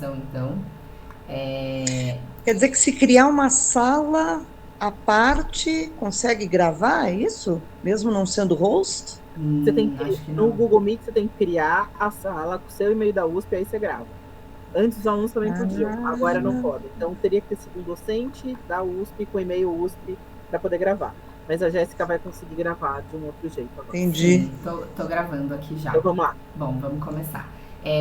apresentação, então. É, Quer dizer que se criar uma sala à parte, consegue gravar, é isso? Mesmo não sendo host? Você tem que, acho que no não. Google Meet, você tem que criar a sala com o seu e-mail da USP, aí você grava. Antes os alunos também podiam, agora não Ah, podem. Então teria que ter sido um docente da USP com e-mail USP para poder gravar. Mas a Jéssica vai conseguir gravar de um outro jeito agora. entendi. Sim, tô gravando aqui já. Então vamos lá. Bom, vamos começar.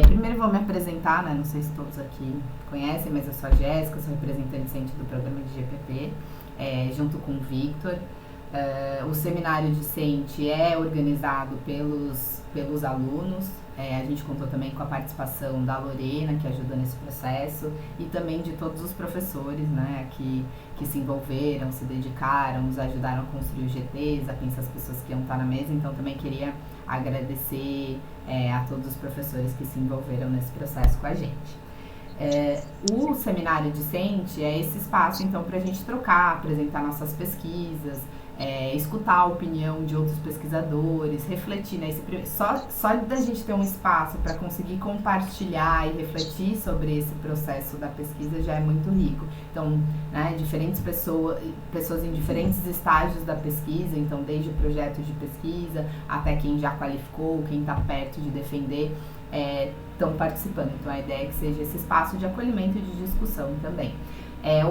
Primeiro vou me apresentar, né? Não sei se todos aqui conhecem, mas eu sou a Jéssica, sou representante docente do programa de GPP, junto com o Victor. O seminário discente é organizado pelos alunos. A gente contou também com a participação da Lorena, que ajudou nesse processo, e também de todos os professores, né, que se envolveram, se dedicaram, nos ajudaram a construir os GTs, a pensar as pessoas que iam estar na mesa. Então também queria agradecer a todos os professores que se envolveram nesse processo com a gente. O seminário discente é esse espaço, então, para a gente trocar, apresentar nossas pesquisas, escutar a opinião de outros pesquisadores, refletir, né? Só da gente ter um espaço para conseguir compartilhar e refletir sobre esse processo da pesquisa já é muito rico. Então, né, diferentes pessoas em diferentes estágios da pesquisa, então desde projetos de pesquisa até quem já qualificou, quem está perto de defender, estão participando. Então a ideia é que seja esse espaço de acolhimento e de discussão também.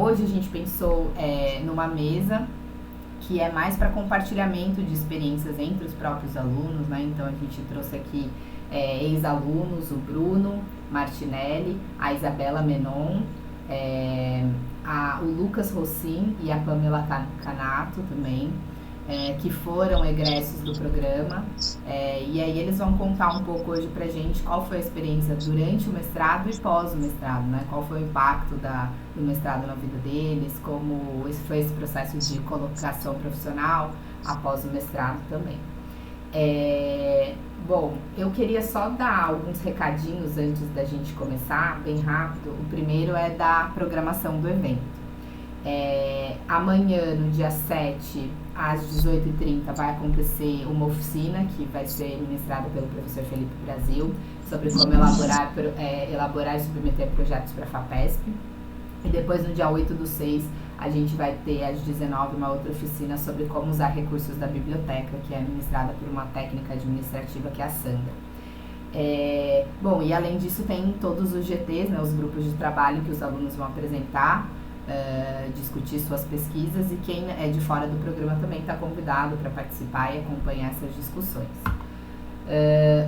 Hoje a gente pensou numa mesa que é mais para compartilhamento de experiências entre os próprios alunos, né? Então a gente trouxe aqui ex-alunos, o Bruno Martinelli, a Isabela Menon, o Lucas Rossin e a Pamela Canato também, que foram egressos do programa, e aí eles vão contar um pouco hoje pra gente qual foi a experiência durante o mestrado e pós o mestrado, né? Qual foi o impacto do mestrado na vida deles, como foi esse processo de colocação profissional após o mestrado também. Bom, eu queria só dar alguns recadinhos antes da gente começar, bem rápido. O primeiro é da programação do evento. Amanhã, no dia 7, às 18h30, vai acontecer uma oficina que vai ser ministrada pelo professor Felipe Brasil sobre como elaborar e submeter projetos para a FAPESP. E depois, no dia 8/6, a gente vai ter às 19h uma outra oficina sobre como usar recursos da biblioteca, que é ministrada por uma técnica administrativa que é a Sandra. Bom, e além disso tem todos os GTs, né, os grupos de trabalho que os alunos vão apresentar, discutir suas pesquisas, e quem é de fora do programa também está convidado para participar e acompanhar essas discussões.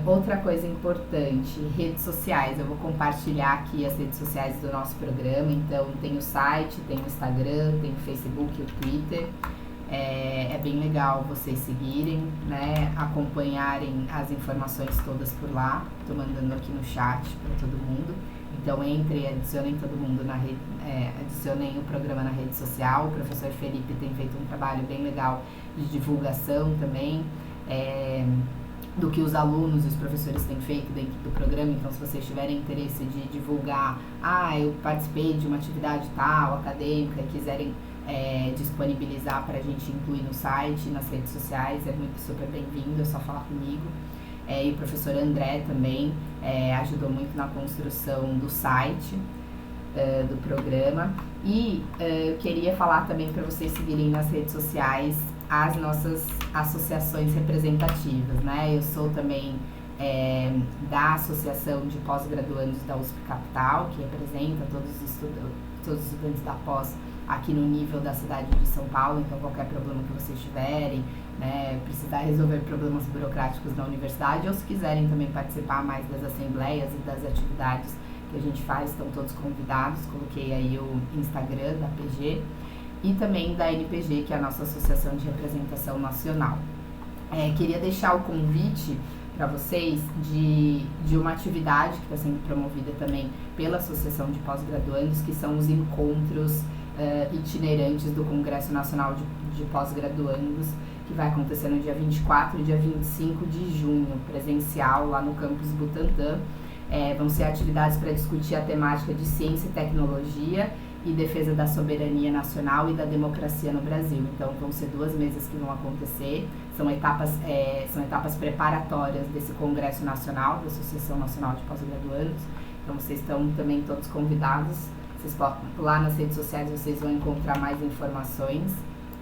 Outra coisa importante, redes sociais. Eu vou compartilhar aqui as redes sociais do nosso programa. Então tem o site, tem o Instagram, tem o Facebook e o Twitter. É bem legal vocês seguirem, né, acompanharem as informações todas por lá. Estou mandando aqui no chat para todo mundo. Então entrem, adicionem todo mundo na rede, adicionem o programa na rede social. O professor Felipe tem feito um trabalho bem legal de divulgação também, do que os alunos e os professores têm feito dentro do programa. Então, se vocês tiverem interesse de divulgar, eu participei de uma atividade tal, acadêmica, e quiserem disponibilizar para a gente incluir no site, nas redes sociais, é muito super bem-vindo, é só falar comigo. E o professor André também ajudou muito na construção do site do programa. E eu queria falar também para vocês seguirem nas redes sociais as nossas associações representativas, né? Eu sou também da Associação de Pós-Graduandos da USP Capital, que representa todos os estudantes da pós aqui no nível da cidade de São Paulo. Então qualquer problema que vocês tiverem, né, precisar resolver problemas burocráticos na universidade, ou se quiserem também participar mais das assembleias e das atividades que a gente faz, estão todos convidados. Coloquei aí o Instagram da PG e também da NPG, que é a nossa Associação de Representação Nacional. Queria deixar o convite para vocês de uma atividade que está sendo promovida também pela Associação de Pós-Graduandos, que são os encontros itinerantes do Congresso Nacional de Pós-Graduandos, que vai acontecer no dia 24 e dia 25 de junho, presencial lá no campus Butantã. Vão ser atividades para discutir a temática de ciência e tecnologia e defesa da soberania nacional e da democracia no Brasil. Então vão ser 2 mesas que vão acontecer, são etapas preparatórias desse Congresso Nacional, da Associação Nacional de Pós-Graduandos, Então vocês estão também todos convidados. Lá nas redes sociais vocês vão encontrar mais informações,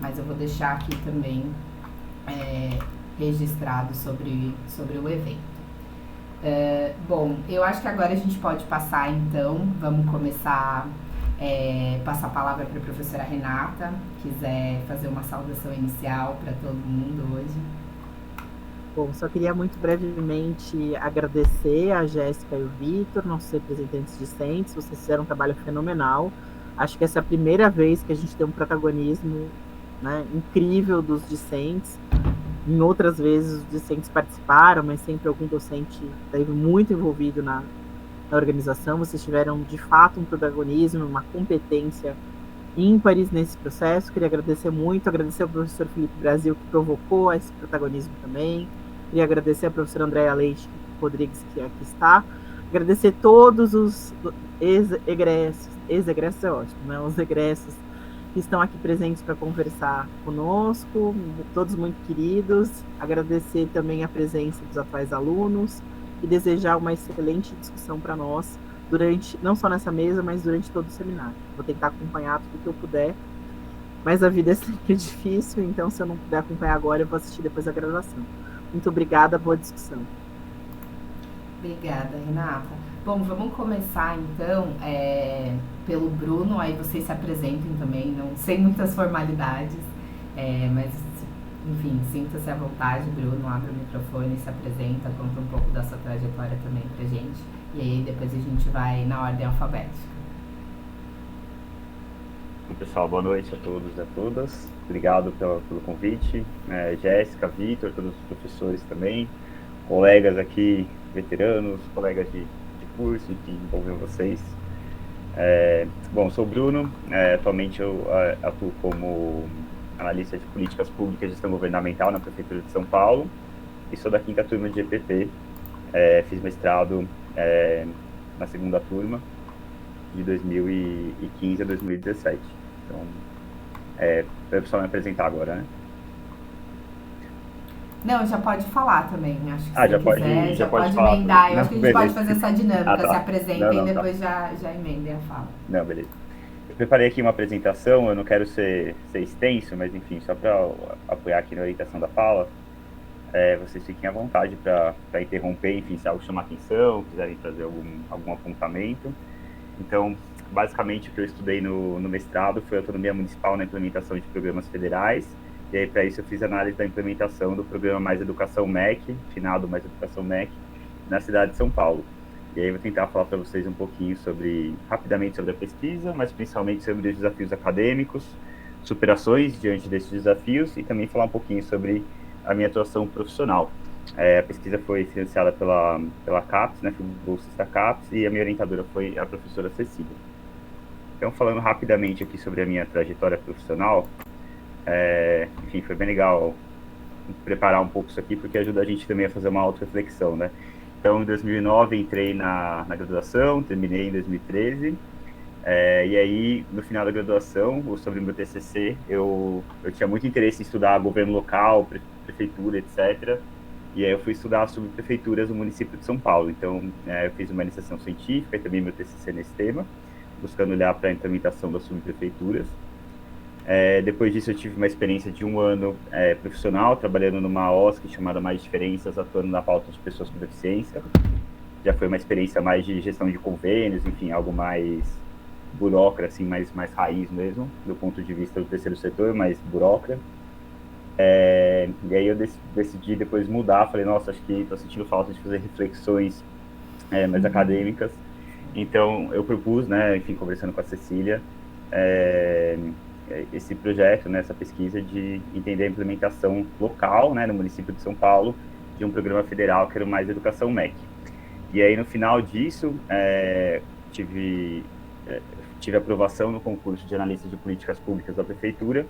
mas eu vou deixar aqui também registrado sobre o evento. Bom, eu acho que agora a gente pode passar, então, vamos começar passar a palavra para a professora Renata, quiser fazer uma saudação inicial para todo mundo hoje. Bom, só queria muito brevemente agradecer a Jéssica e o Vitor, nossos representantes discentes. Vocês fizeram um trabalho fenomenal. Acho que essa é a primeira vez que a gente tem um protagonismo, né, incrível dos discentes. Em outras vezes os discentes participaram, mas sempre algum docente esteve muito envolvido na organização. Vocês tiveram, de fato, um protagonismo, uma competência ímpares nesse processo. Queria agradecer muito, agradecer ao professor Felipe Brasil, que provocou esse protagonismo também. Queria agradecer a professora Andréa Leite Rodrigues, que aqui está. Agradecer todos os ex-egressos é ótimo, né? Os egressos que estão aqui presentes para conversar conosco, todos muito queridos. Agradecer também a presença dos atuais alunos e desejar uma excelente discussão para nós, durante, não só nessa mesa, mas durante todo o seminário. Vou tentar acompanhar tudo que eu puder, mas a vida é sempre difícil, então se eu não puder acompanhar agora, eu vou assistir depois da graduação. Muito obrigada, boa discussão. Obrigada, Renata. Bom, vamos começar então pelo Bruno, aí vocês se apresentem também, não sem muitas formalidades, mas enfim, sinta-se à vontade, Bruno, abre o microfone, se apresenta, conta um pouco da sua trajetória também pra gente, e aí depois a gente vai na ordem alfabética. Pessoal, boa noite a todos e a todas. Obrigado pelo convite. Jéssica, Vitor, todos os professores também, colegas aqui, veteranos, colegas de curso que envolvem vocês. Bom, sou o Bruno, atualmente eu atuo como analista de políticas públicas e gestão governamental na Prefeitura de São Paulo e sou da 5ª turma de EPP. Fiz mestrado na 2ª turma, de 2015 a 2017. Então, para o pessoal me apresentar agora, né? Não, já pode falar também, acho que já se pode, quiser, já pode falar, emendar. Eu acho que a gente pode fazer essa dinâmica, tá. se apresentem e depois tá. já emendem a fala. Não, beleza. Eu preparei aqui uma apresentação, eu não quero ser extenso, mas enfim, só para apoiar aqui na orientação da fala, vocês fiquem à vontade para interromper, enfim, se algo chamar atenção, quiserem fazer algum apontamento. Então, basicamente, o que eu estudei no mestrado foi autonomia municipal na implementação de programas federais, e aí, para isso, eu fiz análise da implementação do programa Mais Educação MEC, finado Mais Educação MEC, na cidade de São Paulo. E aí, eu vou tentar falar para vocês um pouquinho rapidamente sobre a pesquisa, mas principalmente sobre os desafios acadêmicos, superações diante desses desafios, e também falar um pouquinho sobre a minha atuação profissional. A pesquisa foi financiada pela CAPES, né, foi bolsista CAPES, e a minha orientadora foi a professora Cecília. Então, falando rapidamente aqui sobre a minha trajetória profissional, enfim, foi bem legal preparar um pouco isso aqui, porque ajuda a gente também a fazer uma auto-reflexão, né? Então, em 2009, entrei na graduação, terminei em 2013, e aí, no final da graduação, sobre o meu TCC, eu tinha muito interesse em estudar governo local, prefeitura, etc., e aí eu fui estudar sobre prefeituras do município de São Paulo. Então, eu fiz uma iniciação científica e também meu TCC nesse tema, buscando olhar para a implementação das subprefeituras. Depois disso, eu tive uma experiência de 1 ano profissional, trabalhando numa OSC chamada Mais Diferenças, atuando na pauta de pessoas com deficiência. Já foi uma experiência mais de gestão de convênios, enfim, algo mais burocrata, assim, mais raiz mesmo, do ponto de vista do terceiro setor, mais burocrata. E aí eu decidi depois mudar, falei, nossa, acho que estou sentindo falta de fazer reflexões mais acadêmicas. Então, eu propus, né, enfim, conversando com a Cecília, esse projeto, né, essa pesquisa de entender a implementação local, né, no município de São Paulo, de um programa federal que era o Mais Educação MEC. E aí, no final disso, tive aprovação no concurso de analista de políticas públicas da prefeitura,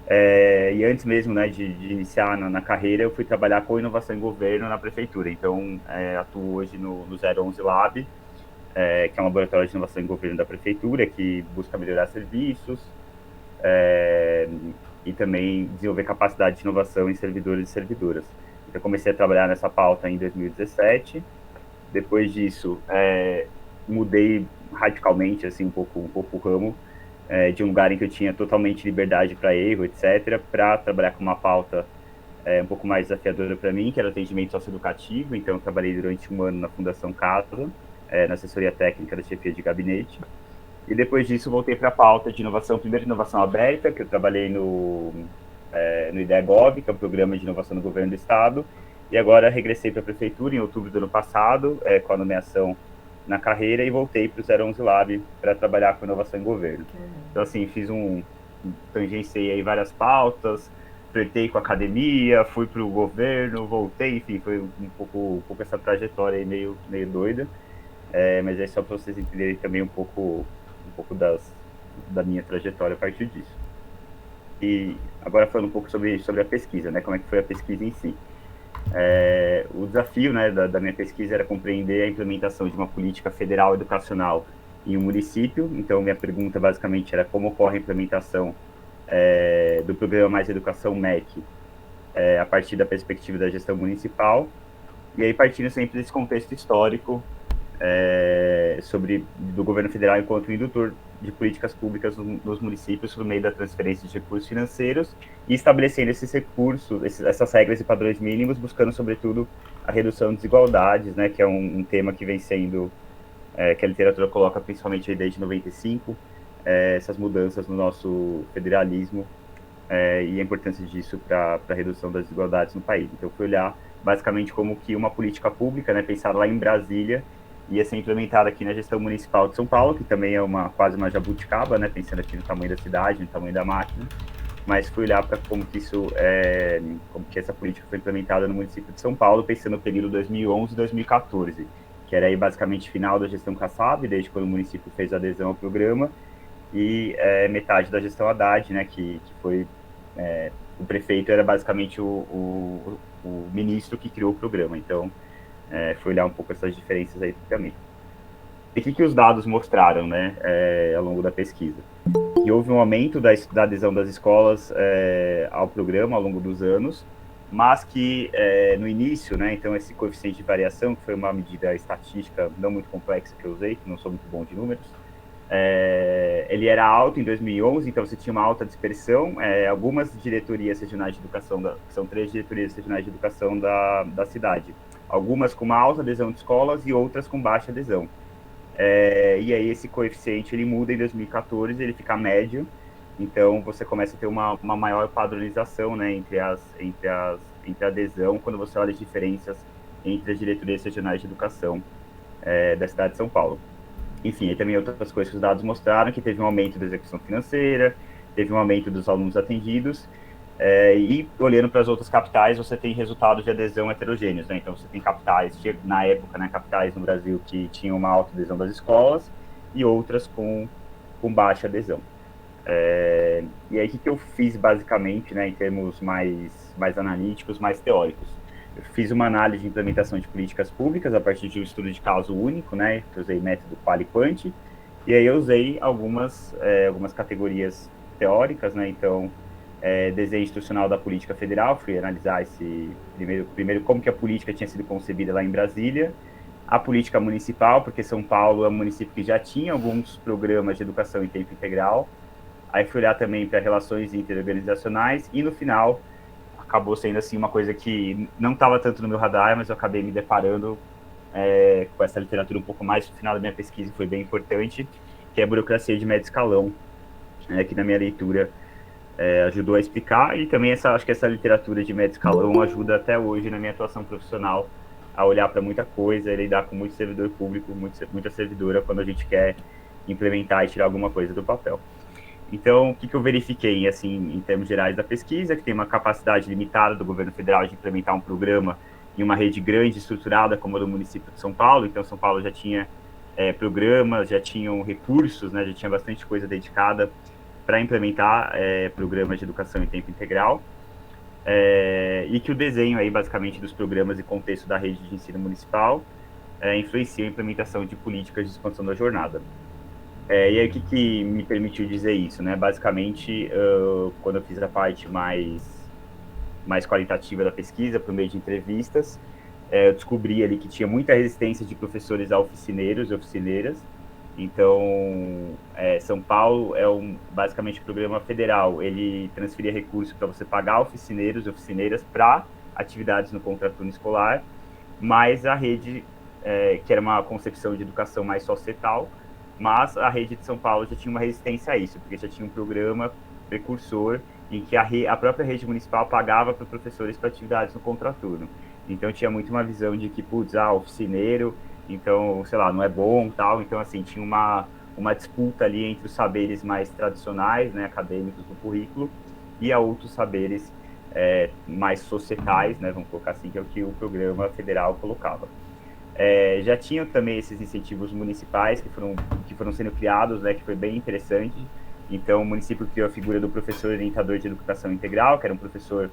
e antes mesmo, né, de iniciar na carreira, eu fui trabalhar com inovação em governo na prefeitura. Então, atuo hoje no 011 Lab, que é um laboratório de inovação em governo da prefeitura, que busca melhorar serviços, e também desenvolver capacidade de inovação em servidores e servidoras. Então, comecei a trabalhar nessa pauta em 2017. Depois disso, mudei radicalmente, assim, um pouco o ramo, de um lugar em que eu tinha totalmente liberdade para erro, etc., para trabalhar com uma pauta um pouco mais desafiadora para mim, que era o atendimento socioeducativo. Então, eu trabalhei durante um ano na Fundação Casa, na assessoria técnica da chefia de gabinete. E depois disso, voltei para a pauta de inovação, primeiro de inovação aberta, que eu trabalhei no IDEAGOV, que é o programa de inovação do governo do estado, e agora regressei para a prefeitura em outubro do ano passado, com a nomeação na carreira, e voltei para o 011 Lab para trabalhar com inovação em governo. Então, assim, tangenciei aí várias pautas, flertei com a academia, fui para o governo, voltei, enfim, foi um pouco essa trajetória aí meio doida, mas é só para vocês entenderem também um pouco da minha trajetória a partir disso. E agora falando um pouco sobre a pesquisa, né, como é que foi a pesquisa em si. O desafio, né, da minha pesquisa era compreender a implementação de uma política federal educacional em um município. Então, minha pergunta basicamente era como ocorre a implementação do programa Mais Educação MEC a partir da perspectiva da gestão municipal, e aí partindo sempre desse contexto histórico do governo federal enquanto indutor de políticas públicas nos municípios por meio da transferência de recursos financeiros e estabelecendo esses recursos, essas regras e padrões mínimos, buscando sobretudo a redução de desigualdades, né, que é um tema que vem sendo, que a literatura coloca principalmente desde 95, essas mudanças no nosso federalismo e a importância disso para a redução das desigualdades no país. Então, fui olhar basicamente como que uma política pública, né, pensada lá em Brasília, ia ser implementada aqui na gestão municipal de São Paulo, que também é quase uma jabuticaba, né, pensando aqui no tamanho da cidade, no tamanho da máquina, mas fui olhar para como que essa política foi implementada no município de São Paulo, pensando no período 2011 e 2014, que era aí basicamente final da gestão Kassab, desde quando o município fez adesão ao programa, e metade da gestão Haddad, né, que foi o prefeito era basicamente o ministro que criou o programa. Então, fui olhar um pouco essas diferenças aí também. E o que os dados mostraram, né, ao longo da pesquisa? Que houve um aumento da adesão das escolas ao programa ao longo dos anos, mas que no início, né, então esse coeficiente de variação, que foi uma medida estatística não muito complexa que eu usei, que não sou muito bom de números, ele era alto em 2011, então você tinha uma alta dispersão. Algumas diretorias regionais de educação, que são 3 diretorias regionais de educação da cidade, algumas com uma alta adesão de escolas e outras com baixa adesão. E aí esse coeficiente ele muda em 2014, ele fica médio, então você começa a ter uma maior padronização, né, entre a adesão, quando você olha as diferenças entre as diretorias regionais de educação da cidade de São Paulo. Enfim, aí também outras coisas que os dados mostraram, que teve um aumento da execução financeira, teve um aumento dos alunos atendidos, e olhando para as outras capitais, você tem resultados de adesão heterogêneos, né? Então você tem capitais, na época, né, capitais no Brasil que tinham uma alta adesão das escolas e outras com baixa adesão. E aí o que eu fiz basicamente, né, em termos mais analíticos, mais teóricos? Eu fiz uma análise de implementação de políticas públicas a partir de um estudo de caso único, né? Eu usei método Quali Quant, e aí eu usei algumas categorias teóricas, né? Então, desenho institucional da política federal, fui analisar primeiro como que a política tinha sido concebida lá em Brasília, a política municipal, porque São Paulo é um município que já tinha alguns programas de educação em tempo integral, aí fui olhar também para relações interorganizacionais, e no final acabou sendo assim uma coisa que não estava tanto no meu radar, mas eu acabei me deparando com essa literatura um pouco mais no final da minha pesquisa, foi bem importante, que é a burocracia de médio escalão, que na minha leitura ajudou a explicar, e também acho que essa literatura de médio escalão ajuda até hoje na minha atuação profissional a olhar para muita coisa e lidar com muito servidor público, muita servidora, quando a gente quer implementar e tirar alguma coisa do papel. Então, o que eu verifiquei, assim, em termos gerais da pesquisa, que tem uma capacidade limitada do governo federal de implementar um programa em uma rede grande, estruturada, como a do município de São Paulo. Então, São Paulo já tinha programas, já tinham recursos, né, já tinha bastante coisa dedicada para implementar programas de educação em tempo integral. E que o desenho, aí, basicamente, dos programas e contexto da rede de ensino municipal influencia a implementação de políticas de expansão da jornada. E aí, o que me permitiu dizer isso, né? Basicamente, quando eu fiz a parte mais qualitativa da pesquisa, por meio de entrevistas, eu descobri ali que tinha muita resistência de professores a oficineiros e oficineiras. Então, São Paulo é basicamente um programa federal. Ele transferia recursos para você pagar oficineiros e oficineiras para atividades no contraturno escolar, mas a rede, que era uma concepção de educação mais societal, mas a rede de São Paulo já tinha uma resistência a isso, porque já tinha um programa precursor em que a própria rede municipal pagava para professores para atividades no contraturno. Então, tinha muito uma visão de que, oficineiro, então, sei lá, não é bom, tal. Então, assim, tinha uma disputa ali entre os saberes mais tradicionais, né, acadêmicos do currículo, e a outros saberes mais societais, né, vamos colocar assim, que é o que o programa federal colocava. Já tinham também esses incentivos municipais que foram sendo criados, né, que foi bem interessante. Então, o município criou a figura do professor orientador de educação integral, que era um professor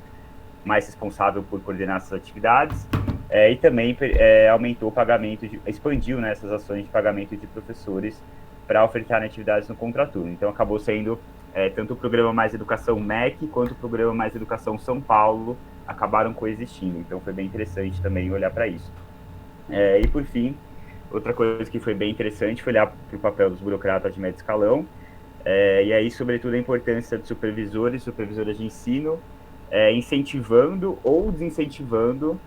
mais responsável por coordenar essas atividades, e também aumentou o pagamento, expandiu, né, essas ações de pagamento de professores para ofertar atividades no contraturno. Então, acabou sendo tanto o programa Mais Educação MEC, quanto o programa Mais Educação São Paulo acabaram coexistindo. Então, foi bem interessante também olhar para isso. E, por fim, outra coisa que foi bem interessante foi olhar para o papel dos burocratas de médio escalão, e aí, sobretudo, a importância de supervisores, supervisoras de ensino, incentivando ou desincentivando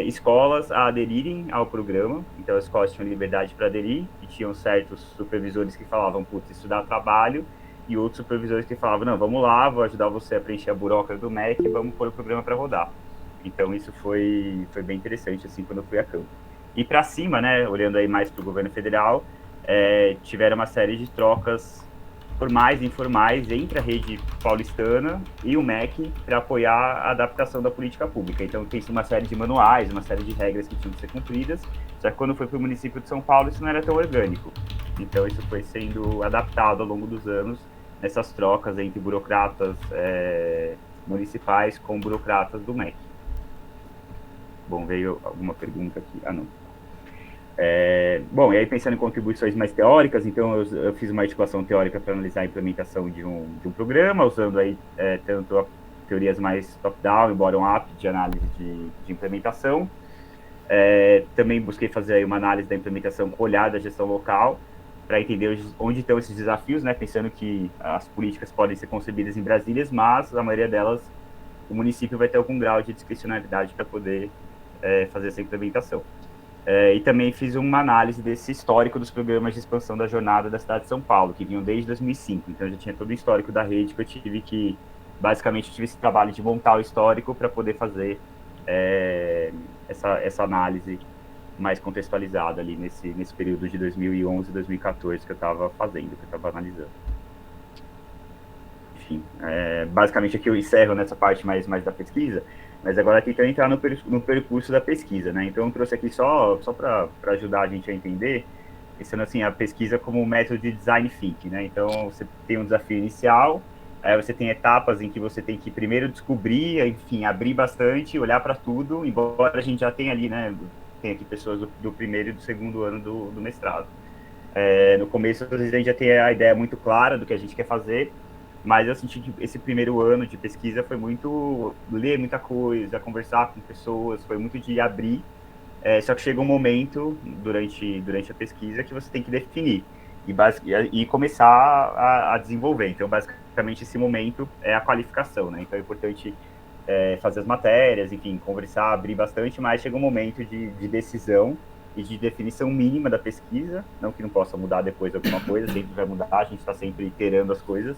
escolas a aderirem ao programa. Então, as escolas tinham liberdade para aderir, e tinham certos supervisores que falavam, putz, isso dá trabalho, e outros supervisores que falavam, não, vamos lá, vou ajudar você a preencher a burocracia do MEC, vamos pôr o programa para rodar. Então, isso foi bem interessante, assim, quando eu fui a campo. E para cima, né, olhando aí mais para o governo federal, tiveram uma série de trocas formais e informais entre a rede paulistana e o MEC para apoiar a adaptação da política pública. Então, tem uma série de manuais, uma série de regras que tinham que ser cumpridas, só que quando foi para o município de São Paulo, isso não era tão orgânico. Então, isso foi sendo adaptado ao longo dos anos, nessas trocas entre burocratas municipais com burocratas do MEC. Bom, veio alguma pergunta aqui. Ah, não. Bom, e aí pensando em contribuições mais teóricas, então eu fiz uma articulação teórica para analisar a implementação de um programa, usando aí tanto teorias mais top-down e bottom-up de análise de implementação. Também busquei fazer aí uma análise da implementação com olhar da gestão local, para entender onde estão esses desafios, né, pensando que as políticas podem ser concebidas em Brasília, mas a maioria delas, o município vai ter algum grau de discricionalidade para poder fazer essa implementação. E também fiz uma análise desse histórico dos programas de expansão da jornada da cidade de São Paulo, que vinham desde 2005. Então, eu já tinha todo o histórico da rede que eu tive que, basicamente, eu tive esse trabalho de montar o histórico para poder fazer essa análise mais contextualizada ali nesse período de 2011 e 2014 que eu estava fazendo, que eu estava analisando. Enfim, basicamente aqui eu encerro nessa parte mais da pesquisa, mas agora tentando entrar no percurso da pesquisa, né? Então eu trouxe aqui só para ajudar a gente a entender, pensando assim, a pesquisa como um método de design thinking, né? Então você tem um desafio inicial, aí você tem etapas em que você tem que primeiro descobrir, enfim, abrir bastante, olhar para tudo, embora a gente já tenha ali, né? Tem aqui pessoas do primeiro e do segundo ano do mestrado. No começo, às vezes, a gente já tem a ideia muito clara do que a gente quer fazer, mas eu senti que esse primeiro ano de pesquisa foi muito ler muita coisa, conversar com pessoas, foi muito de abrir, só que chega um momento durante a pesquisa que você tem que definir e começar a desenvolver. Então, basicamente, esse momento é a qualificação, né? Então, é importante fazer as matérias, enfim, conversar, abrir bastante, mas chega um momento de decisão e de definição mínima da pesquisa, não que não possa mudar depois alguma coisa, sempre vai mudar, a gente está sempre iterando as coisas,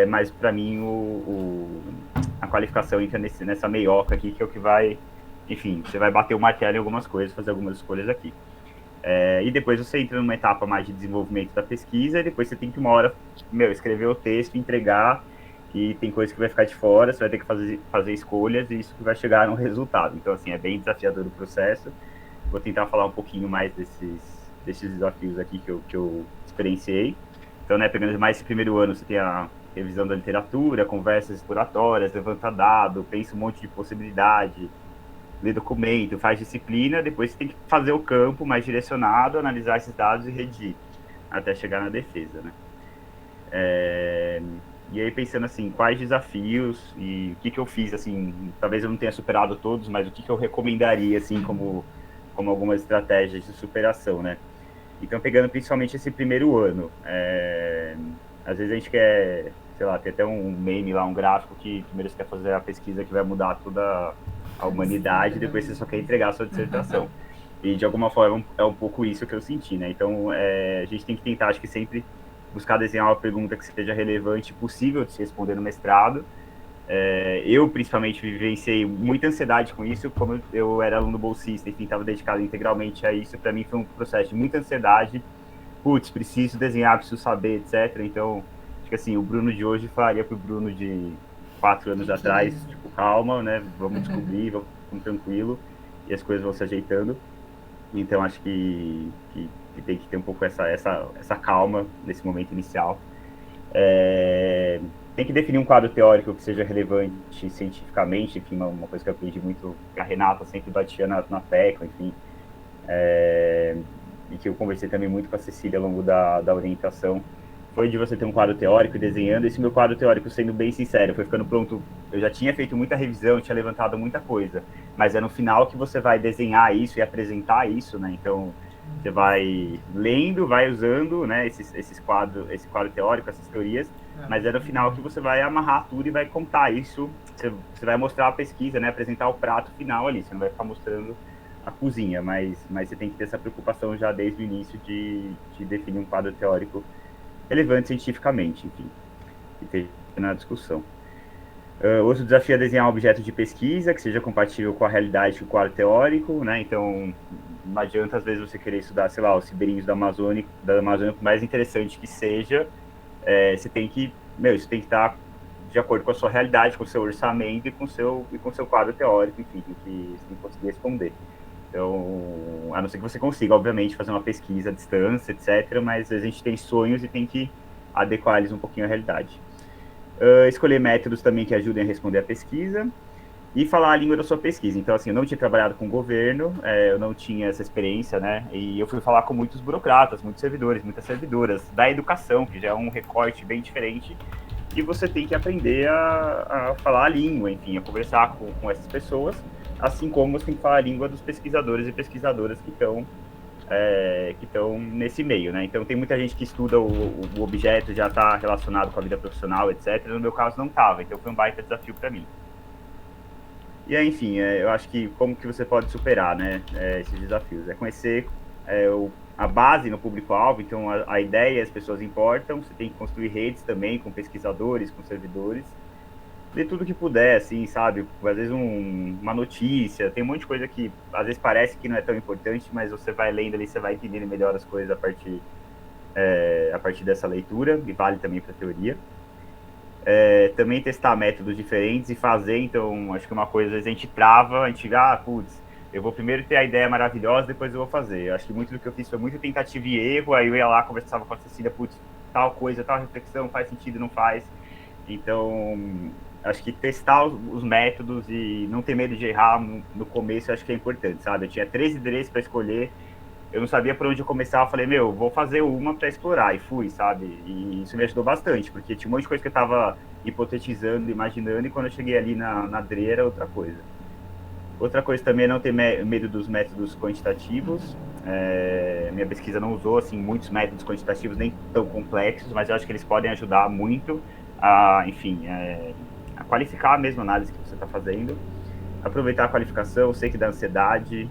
mas para mim a qualificação entra nessa meioca aqui, que é o que vai, enfim, você vai bater o martelo em algumas coisas, fazer algumas escolhas aqui. E depois você entra numa etapa mais de desenvolvimento da pesquisa, e depois você tem que uma hora, escrever o texto, entregar, e tem coisa que vai ficar de fora, você vai ter que fazer escolhas, e isso que vai chegar no resultado. Então, assim, é bem desafiador o processo. Vou tentar falar um pouquinho mais desses desafios aqui que eu experienciei. Então, né, pegando mais esse primeiro ano, você tem a revisão da literatura, conversas exploratórias, levanta dado, pensa um monte de possibilidade, lê documento, faz disciplina, depois você tem que fazer o campo mais direcionado, analisar esses dados e redigir, até chegar na defesa, né? E aí pensando assim, quais desafios e o que eu fiz, assim, talvez eu não tenha superado todos, mas o que eu recomendaria, assim, como algumas estratégias de superação, né? Então, pegando principalmente esse primeiro ano, às vezes a gente quer, sei lá, tem até um meme lá, um gráfico que primeiro você quer fazer a pesquisa que vai mudar toda a humanidade, depois você só quer entregar a sua dissertação. E, de alguma forma, é um pouco isso que eu senti, né? Então, a gente tem que tentar, acho que sempre, buscar desenhar uma pergunta que seja relevante e possível de se responder no mestrado. Eu, principalmente, vivenciei muita ansiedade com isso, como eu era aluno bolsista, enfim, estava dedicado integralmente a isso, para mim foi um processo de muita ansiedade. Putz, preciso desenhar, preciso saber, etc. Então, acho que assim, o Bruno de hoje faria para o Bruno de 4 anos atrás, tipo, calma, né? Vamos descobrir, vamos tranquilo, e as coisas vão se ajeitando. Então, acho que tem que ter um pouco essa calma nesse momento inicial. Tem que definir um quadro teórico que seja relevante cientificamente, enfim, uma coisa que eu aprendi muito, a Renata sempre batia na tecla, enfim, e que eu conversei também muito com a Cecília ao longo da orientação, foi de você ter um quadro teórico desenhando. Esse meu quadro teórico, sendo bem sincero, foi ficando pronto, eu já tinha feito muita revisão, tinha levantado muita coisa, mas é no final que você vai desenhar isso e apresentar isso, né? Então, você vai lendo, vai usando, né, esse quadro teórico, essas teorias, mas é no final que você vai amarrar tudo e vai contar isso, você vai mostrar a pesquisa, né, apresentar o prato final ali, você não vai ficar mostrando a cozinha, mas você tem que ter essa preocupação já desde o início de definir um quadro teórico relevante cientificamente, enfim, que esteja na discussão. Outro desafio é desenhar um objeto de pesquisa que seja compatível com a realidade do quadro teórico, né? Então, não adianta às vezes você querer estudar, sei lá, os ribeirinhos da Amazônia, por mais interessante que seja, você tem que estar de acordo com a sua realidade, com o seu orçamento e com o seu quadro teórico, enfim, que você tem que conseguir responder. Então, a não ser que você consiga, obviamente, fazer uma pesquisa à distância, etc., mas a gente tem sonhos e tem que adequar eles um pouquinho à realidade. Escolher métodos também que ajudem a responder a pesquisa e falar a língua da sua pesquisa. Então, assim, eu não tinha trabalhado com governo, eu não tinha essa experiência, né, e eu fui falar com muitos burocratas, muitos servidores, muitas servidoras da educação, que já é um recorte bem diferente, e você tem que aprender a falar a língua, enfim, a conversar com essas pessoas, assim como você tem que falar a língua dos pesquisadores e pesquisadoras que estão nesse meio, né? Então tem muita gente que estuda o objeto, já está relacionado com a vida profissional, etc. No meu caso não estava, então foi um baita desafio para mim. E aí, enfim, eu acho que como que você pode superar, né, esses desafios? É conhecer a base no público-alvo, então a ideia, as pessoas importam, você tem que construir redes também com pesquisadores, com servidores, ler tudo que puder, assim, sabe? Às vezes uma notícia, tem um monte de coisa que às vezes parece que não é tão importante, mas você vai lendo ali, você vai entendendo melhor as coisas a partir dessa leitura, e vale também para a teoria. Também testar métodos diferentes e fazer, então, acho que uma coisa, às vezes a gente trava, a gente eu vou primeiro ter a ideia maravilhosa, depois eu vou fazer. Eu acho que muito do que eu fiz foi muita tentativa e erro, aí eu ia lá, conversava com a Cecília, tal coisa, tal reflexão, faz sentido, não faz. Então, acho que testar os métodos e não ter medo de errar no começo, acho que é importante, sabe? Eu tinha 3 endereços para escolher, eu não sabia por onde eu começar, eu falei, vou fazer uma para explorar, e fui, sabe? E isso me ajudou bastante, porque tinha um monte de coisa que eu estava hipotetizando, imaginando, e quando eu cheguei ali na DRE era outra coisa. Outra coisa também é não ter medo dos métodos quantitativos. Minha pesquisa não usou assim, muitos métodos quantitativos, nem tão complexos, mas eu acho que eles podem ajudar muito a qualificar a mesma análise que você está fazendo. Aproveitar a qualificação, sei que dá ansiedade,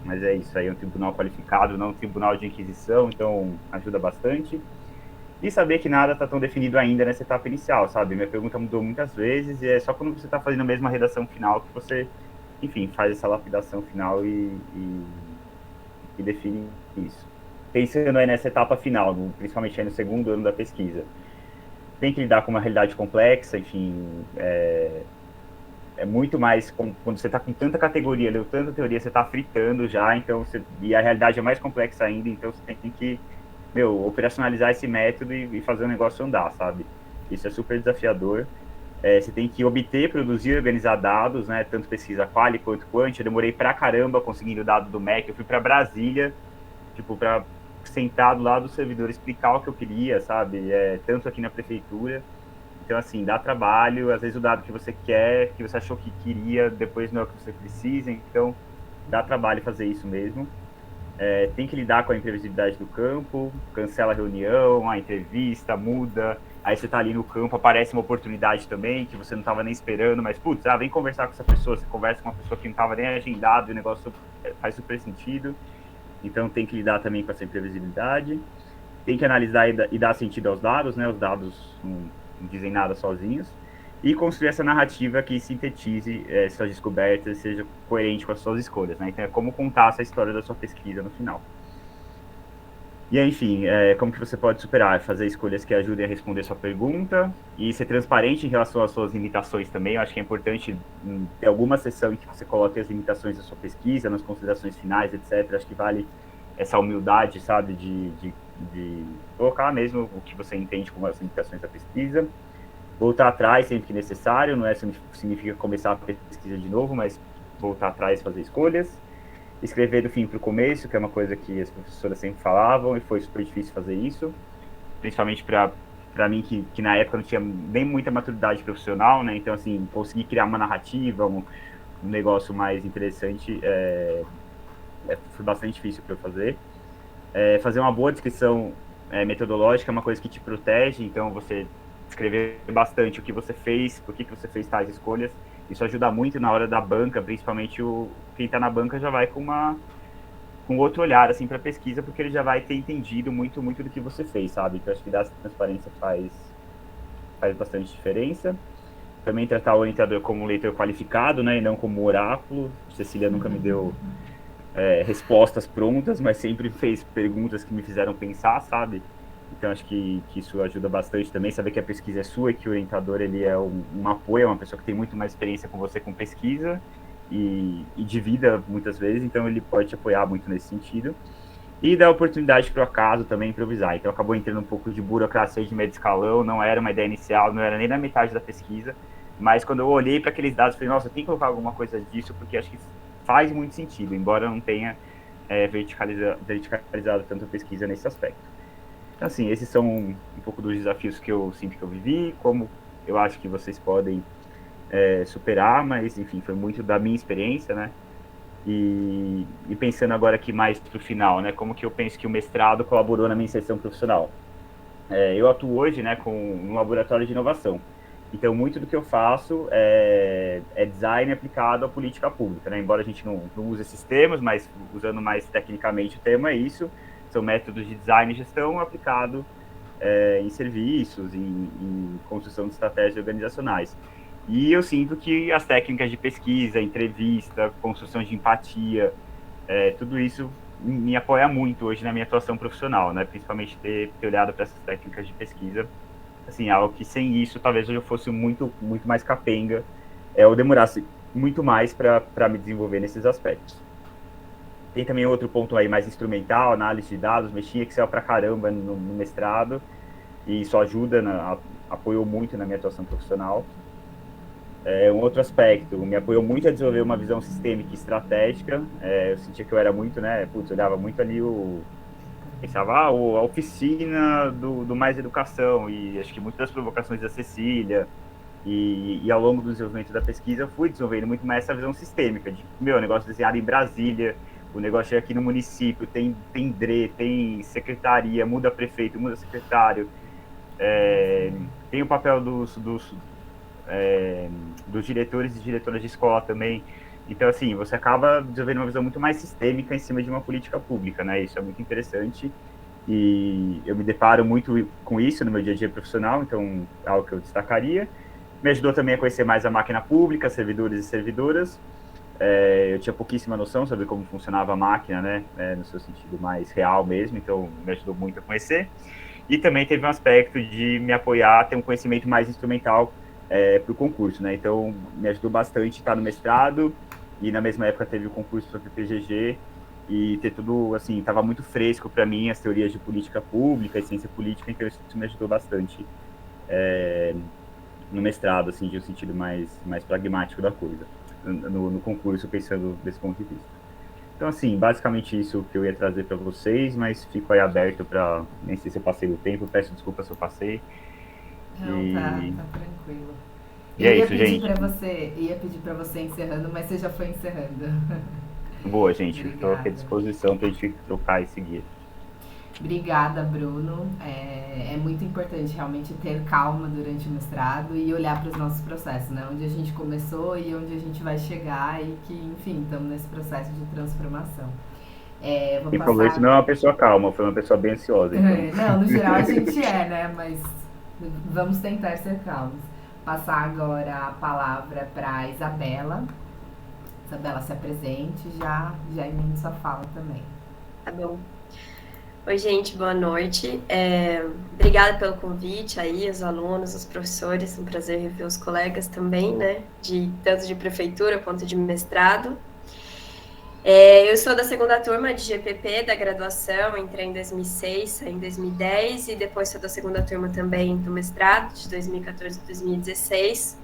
mas é isso aí, é um tribunal qualificado, não um tribunal de inquisição, então ajuda bastante. E saber que nada está tão definido ainda nessa etapa inicial, sabe? Minha pergunta mudou muitas vezes e é só quando você está fazendo a mesma redação final que você, enfim, faz essa lapidação final e define isso. Pensando aí nessa etapa final, principalmente aí no segundo ano da pesquisa, tem que lidar com uma realidade complexa, enfim, é muito mais, quando você está com tanta categoria, leu tanta teoria, você está fritando já, então e a realidade é mais complexa ainda, então você tem que operacionalizar esse método e fazer o negócio andar, sabe? Isso é super desafiador. Você tem que obter, produzir, organizar dados, né? Tanto pesquisa quali quanto quant. Eu demorei pra caramba conseguindo o dado do MEC. Eu fui para Brasília, para sentar do lado do servidor, explicar o que eu queria, sabe? Tanto aqui na prefeitura. Então, assim, dá trabalho, às vezes o dado que você quer, que você achou que queria, depois não é o que você precisa, então dá trabalho fazer isso mesmo. Tem que lidar com a imprevisibilidade do campo, cancela a reunião, a entrevista, muda, aí você tá ali no campo, aparece uma oportunidade também, que você não estava nem esperando, mas, putz, vem conversar com essa pessoa, você conversa com uma pessoa que não estava nem agendado, e o negócio faz super sentido, então tem que lidar também com essa imprevisibilidade, tem que analisar e dar sentido aos dados, né, os dados não dizem nada sozinhos, e construir essa narrativa que sintetize suas descobertas e seja coerente com as suas escolhas, né? Então é como contar essa história da sua pesquisa no final. E enfim, como que você pode superar? Fazer escolhas que ajudem a responder sua pergunta e ser transparente em relação às suas limitações também. Eu acho que é importante ter alguma seção em que você coloque as limitações da sua pesquisa, nas considerações finais, etc. Acho que vale essa humildade, sabe, de colocar mesmo o que você entende como as limitações da pesquisa. Voltar atrás sempre que necessário, não significa começar a pesquisa de novo, mas voltar atrás e fazer escolhas. Escrever do fim para o começo, que é uma coisa que as professoras sempre falavam, e foi super difícil fazer isso, principalmente para mim, que na época não tinha nem muita maturidade profissional, né? Então, assim, conseguir criar uma narrativa, um negócio mais interessante, foi bastante difícil para eu fazer. Fazer uma boa descrição metodológica é uma coisa que te protege, então você escrever bastante o que você fez, por que você fez tais escolhas, isso ajuda muito na hora da banca, principalmente quem está na banca já vai com outro olhar assim para a pesquisa, porque ele já vai ter entendido muito do que você fez, sabe? Então acho que dar essa transparência faz bastante diferença. Também tratar o orientador como um leitor qualificado, né, e não como oráculo. Cecília nunca me deu respostas prontas, mas sempre fez perguntas que me fizeram pensar, sabe? Então, acho que isso ajuda bastante também, saber que a pesquisa é sua e que o orientador ele é um apoio, é uma pessoa que tem muito mais experiência com você com pesquisa e de vida, muitas vezes, então ele pode te apoiar muito nesse sentido. E dar oportunidade para o acaso também improvisar. Então, acabou entrando um pouco de burocracia de médio escalão, não era uma ideia inicial, não era nem na metade da pesquisa, mas quando eu olhei para aqueles dados, falei, nossa, tem que colocar alguma coisa disso, porque acho que faz muito sentido, embora não tenha verticalizado tanto a pesquisa nesse aspecto. Então, assim, esses são um pouco dos desafios que eu sinto que eu vivi, como eu acho que vocês podem superar, mas, enfim, foi muito da minha experiência, né? E pensando agora aqui mais para o final, né? Como que eu penso que o mestrado colaborou na minha inserção profissional? Eu atuo hoje, né, com um laboratório de inovação. Então, muito do que eu faço é design aplicado à política pública, né? Embora a gente não use esses termos, mas usando mais tecnicamente o termo é isso. São métodos de design e gestão aplicado em serviços, em construção de estratégias organizacionais. E eu sinto que as técnicas de pesquisa, entrevista, construção de empatia, tudo isso me apoia muito hoje na minha atuação profissional, né? Principalmente ter olhado para essas técnicas de pesquisa, assim, algo que sem isso talvez eu fosse muito mais capenga, ou demorasse muito mais para me desenvolver nesses aspectos. Tem também outro ponto aí mais instrumental, análise de dados, mexi em Excel pra caramba no mestrado, e isso ajuda, apoiou muito na minha atuação profissional. Um outro aspecto, me apoiou muito a desenvolver uma visão sistêmica e estratégica. Eu sentia que eu era muito, né, olhava muito ali pensava, a oficina do Mais Educação, e acho que muitas das provocações da Cecília, e ao longo do desenvolvimento da pesquisa, eu fui desenvolvendo muito mais essa visão sistêmica, de, negócio desenhado em Brasília, o negócio chega aqui no município, tem DRE, tem secretaria, muda prefeito, muda secretário, tem o papel dos diretores e diretoras de escola também. Então, assim, você acaba desenvolvendo uma visão muito mais sistêmica em cima de uma política pública, né? Isso é muito interessante e eu me deparo muito com isso no meu dia a dia profissional, então é algo que eu destacaria. Me ajudou também a conhecer mais a máquina pública, servidores e servidoras. Eu tinha pouquíssima noção sobre como funcionava a máquina, né? No seu sentido mais real mesmo, então me ajudou muito a conhecer. E também teve um aspecto de me apoiar a ter um conhecimento mais instrumental para o concurso, né? Então, me ajudou bastante estar no mestrado e na mesma época teve o concurso para o PPGG e ter tudo, assim, estava muito fresco para mim as teorias de política pública e ciência política, então isso me ajudou bastante no mestrado, assim, de um sentido mais pragmático da coisa, no concurso, pensando desse ponto de vista. Então, assim, basicamente isso que eu ia trazer para vocês, mas fico aí aberto para, nem sei se eu passei do tempo, peço desculpa se eu passei. Não, tá tranquilo. E é isso, gente. Ia pedir para você encerrando, mas você já foi encerrando. Boa, gente. Estou aqui à disposição para a gente trocar e seguir. Obrigada, Bruno. É muito importante realmente ter calma durante o mestrado e olhar para os nossos processos, né? Onde a gente começou e onde a gente vai chegar e que, enfim, estamos nesse processo de transformação. Quem falou isso não é uma pessoa calma, foi uma pessoa bem ansiosa. Então. Não, no geral a gente né? Mas vamos tentar ser calmos. Passar agora a palavra para a Isabela. Isabela, se apresente, já emende sua fala também. Tá bom. Oi, gente, boa noite. Obrigada pelo convite aí, os alunos, os professores, um prazer rever os colegas também, né, tanto de prefeitura quanto de mestrado. Eu sou da segunda turma de GPP da graduação, entrei em 2006, saí em 2010 e depois sou da segunda turma também do mestrado, de 2014 a 2016.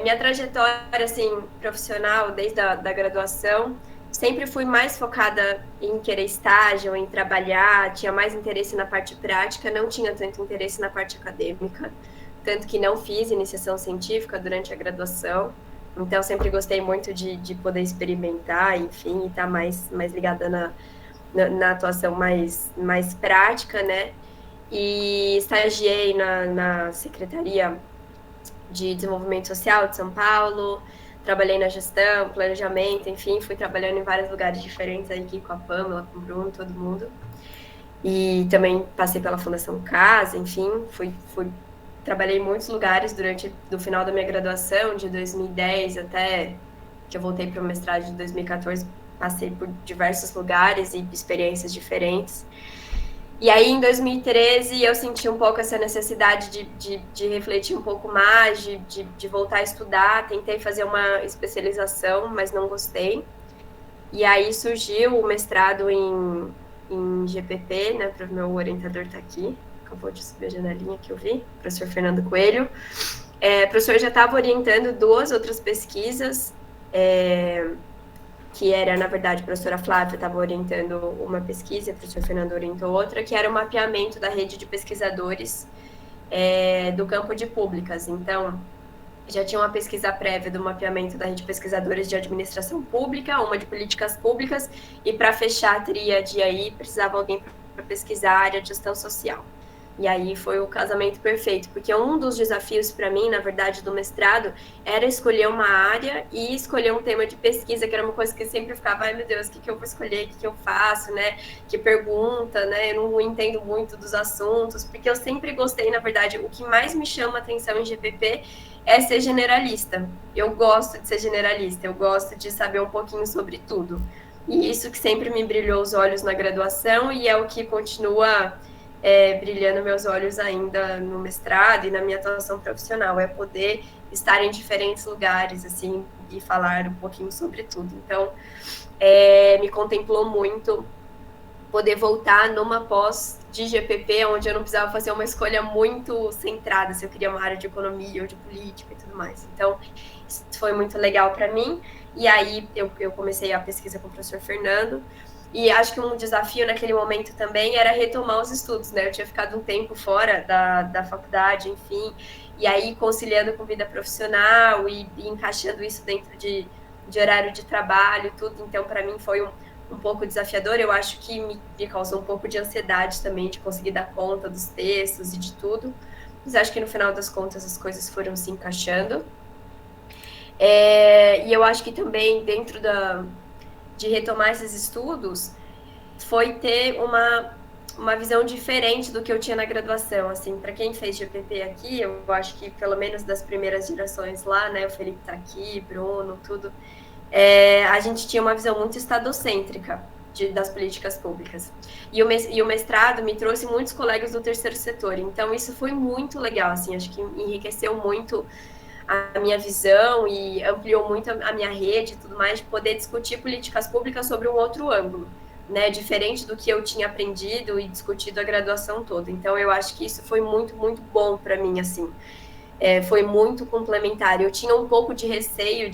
Minha trajetória, assim, profissional, desde a graduação, sempre fui mais focada em querer estágio, em trabalhar, tinha mais interesse na parte prática, não tinha tanto interesse na parte acadêmica, tanto que não fiz iniciação científica durante a graduação, então sempre gostei muito de poder experimentar, enfim, e estar mais ligada na atuação mais prática, né, e estagiei na Secretaria de Desenvolvimento Social de São Paulo, trabalhei na gestão, planejamento, enfim, fui trabalhando em vários lugares diferentes aqui com a Pâmela, com o Bruno, todo mundo. E também passei pela Fundação Casa, enfim, trabalhei em muitos lugares do final da minha graduação, de 2010 até que eu voltei para o mestrado de 2014, passei por diversos lugares e experiências diferentes. E aí, em 2013, eu senti um pouco essa necessidade de refletir um pouco mais, de voltar a estudar. Tentei fazer uma especialização, mas não gostei. E aí surgiu o mestrado em GPP, né? O meu orientador está aqui. Acabou de subir a janelinha que eu vi, o professor Fernando Coelho. O professor já estava orientando 2 outras pesquisas, que era, na verdade, a professora Flávia estava orientando uma pesquisa, o professor Fernando orientou outra, que era o mapeamento da rede de pesquisadores do campo de públicas. Então, já tinha uma pesquisa prévia do mapeamento da rede de pesquisadores de administração pública, uma de políticas públicas, e para fechar a tríade aí, precisava alguém para pesquisar a área de gestão social. E aí foi o casamento perfeito, porque um dos desafios para mim, na verdade, do mestrado, era escolher uma área e escolher um tema de pesquisa, que era uma coisa que eu sempre ficava, ai meu Deus, o que eu vou escolher, o que eu faço, né, que pergunta, né, eu não entendo muito dos assuntos, porque eu sempre gostei, na verdade, o que mais me chama atenção em GPP é ser generalista. Eu gosto de ser generalista, eu gosto de saber um pouquinho sobre tudo. E isso que sempre me brilhou os olhos na graduação e é o que continua brilhando meus olhos ainda no mestrado e na minha atuação profissional, é poder estar em diferentes lugares, assim, e falar um pouquinho sobre tudo. Então, me contemplou muito poder voltar numa pós de GPP, onde eu não precisava fazer uma escolha muito centrada, se eu queria uma área de economia ou de política e tudo mais. Então, isso foi muito legal para mim, e aí eu comecei a pesquisa com o professor Fernando, e acho que um desafio naquele momento também era retomar os estudos, né? Eu tinha ficado um tempo fora da faculdade, enfim, e aí conciliando com vida profissional e encaixando isso dentro de horário de trabalho e tudo. Então, para mim, foi um pouco desafiador. Eu acho que me causou um pouco de ansiedade também de conseguir dar conta dos textos e de tudo. Mas acho que no final das contas as coisas foram se encaixando. E eu acho que também dentro de retomar esses estudos, foi ter uma visão diferente do que eu tinha na graduação, assim, para quem fez GPP aqui, eu acho que pelo menos das primeiras gerações lá, né, o Felipe tá aqui, Bruno, tudo, a gente tinha uma visão muito estadocêntrica das políticas públicas, e o mestrado me trouxe muitos colegas do terceiro setor, então isso foi muito legal, assim, acho que enriqueceu muito a minha visão e ampliou muito a minha rede e tudo mais, de poder discutir políticas públicas sobre um outro ângulo, né, diferente do que eu tinha aprendido e discutido a graduação toda. Então, eu acho que isso foi muito, muito bom para mim, assim, foi muito complementar. Eu tinha um pouco de receio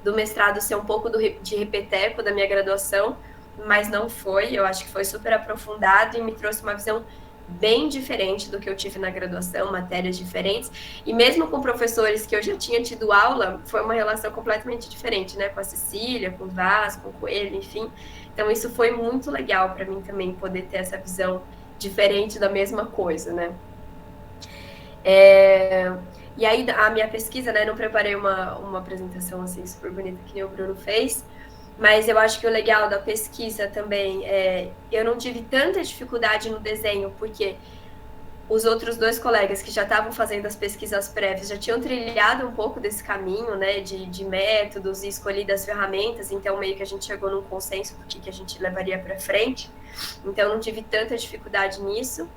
do mestrado ser um pouco de repeteco da minha graduação, mas não foi, eu acho que foi super aprofundado e me trouxe uma visão bem diferente do que eu tive na graduação, matérias diferentes, e mesmo com professores que eu já tinha tido aula, foi uma relação completamente diferente, né, com a Cecília, com o Vaz, com o Coelho, enfim. Então isso foi muito legal para mim também, poder ter essa visão diferente da mesma coisa, né. E aí a minha pesquisa, né, não preparei uma apresentação assim super bonita que nem o Bruno fez, mas eu acho que o legal da pesquisa também eu não tive tanta dificuldade no desenho, porque os outros 2 colegas que já estavam fazendo as pesquisas prévias já tinham trilhado um pouco desse caminho, né, de métodos e escolhido as ferramentas, então meio que a gente chegou num consenso do que a gente levaria para frente, então não tive tanta dificuldade nisso.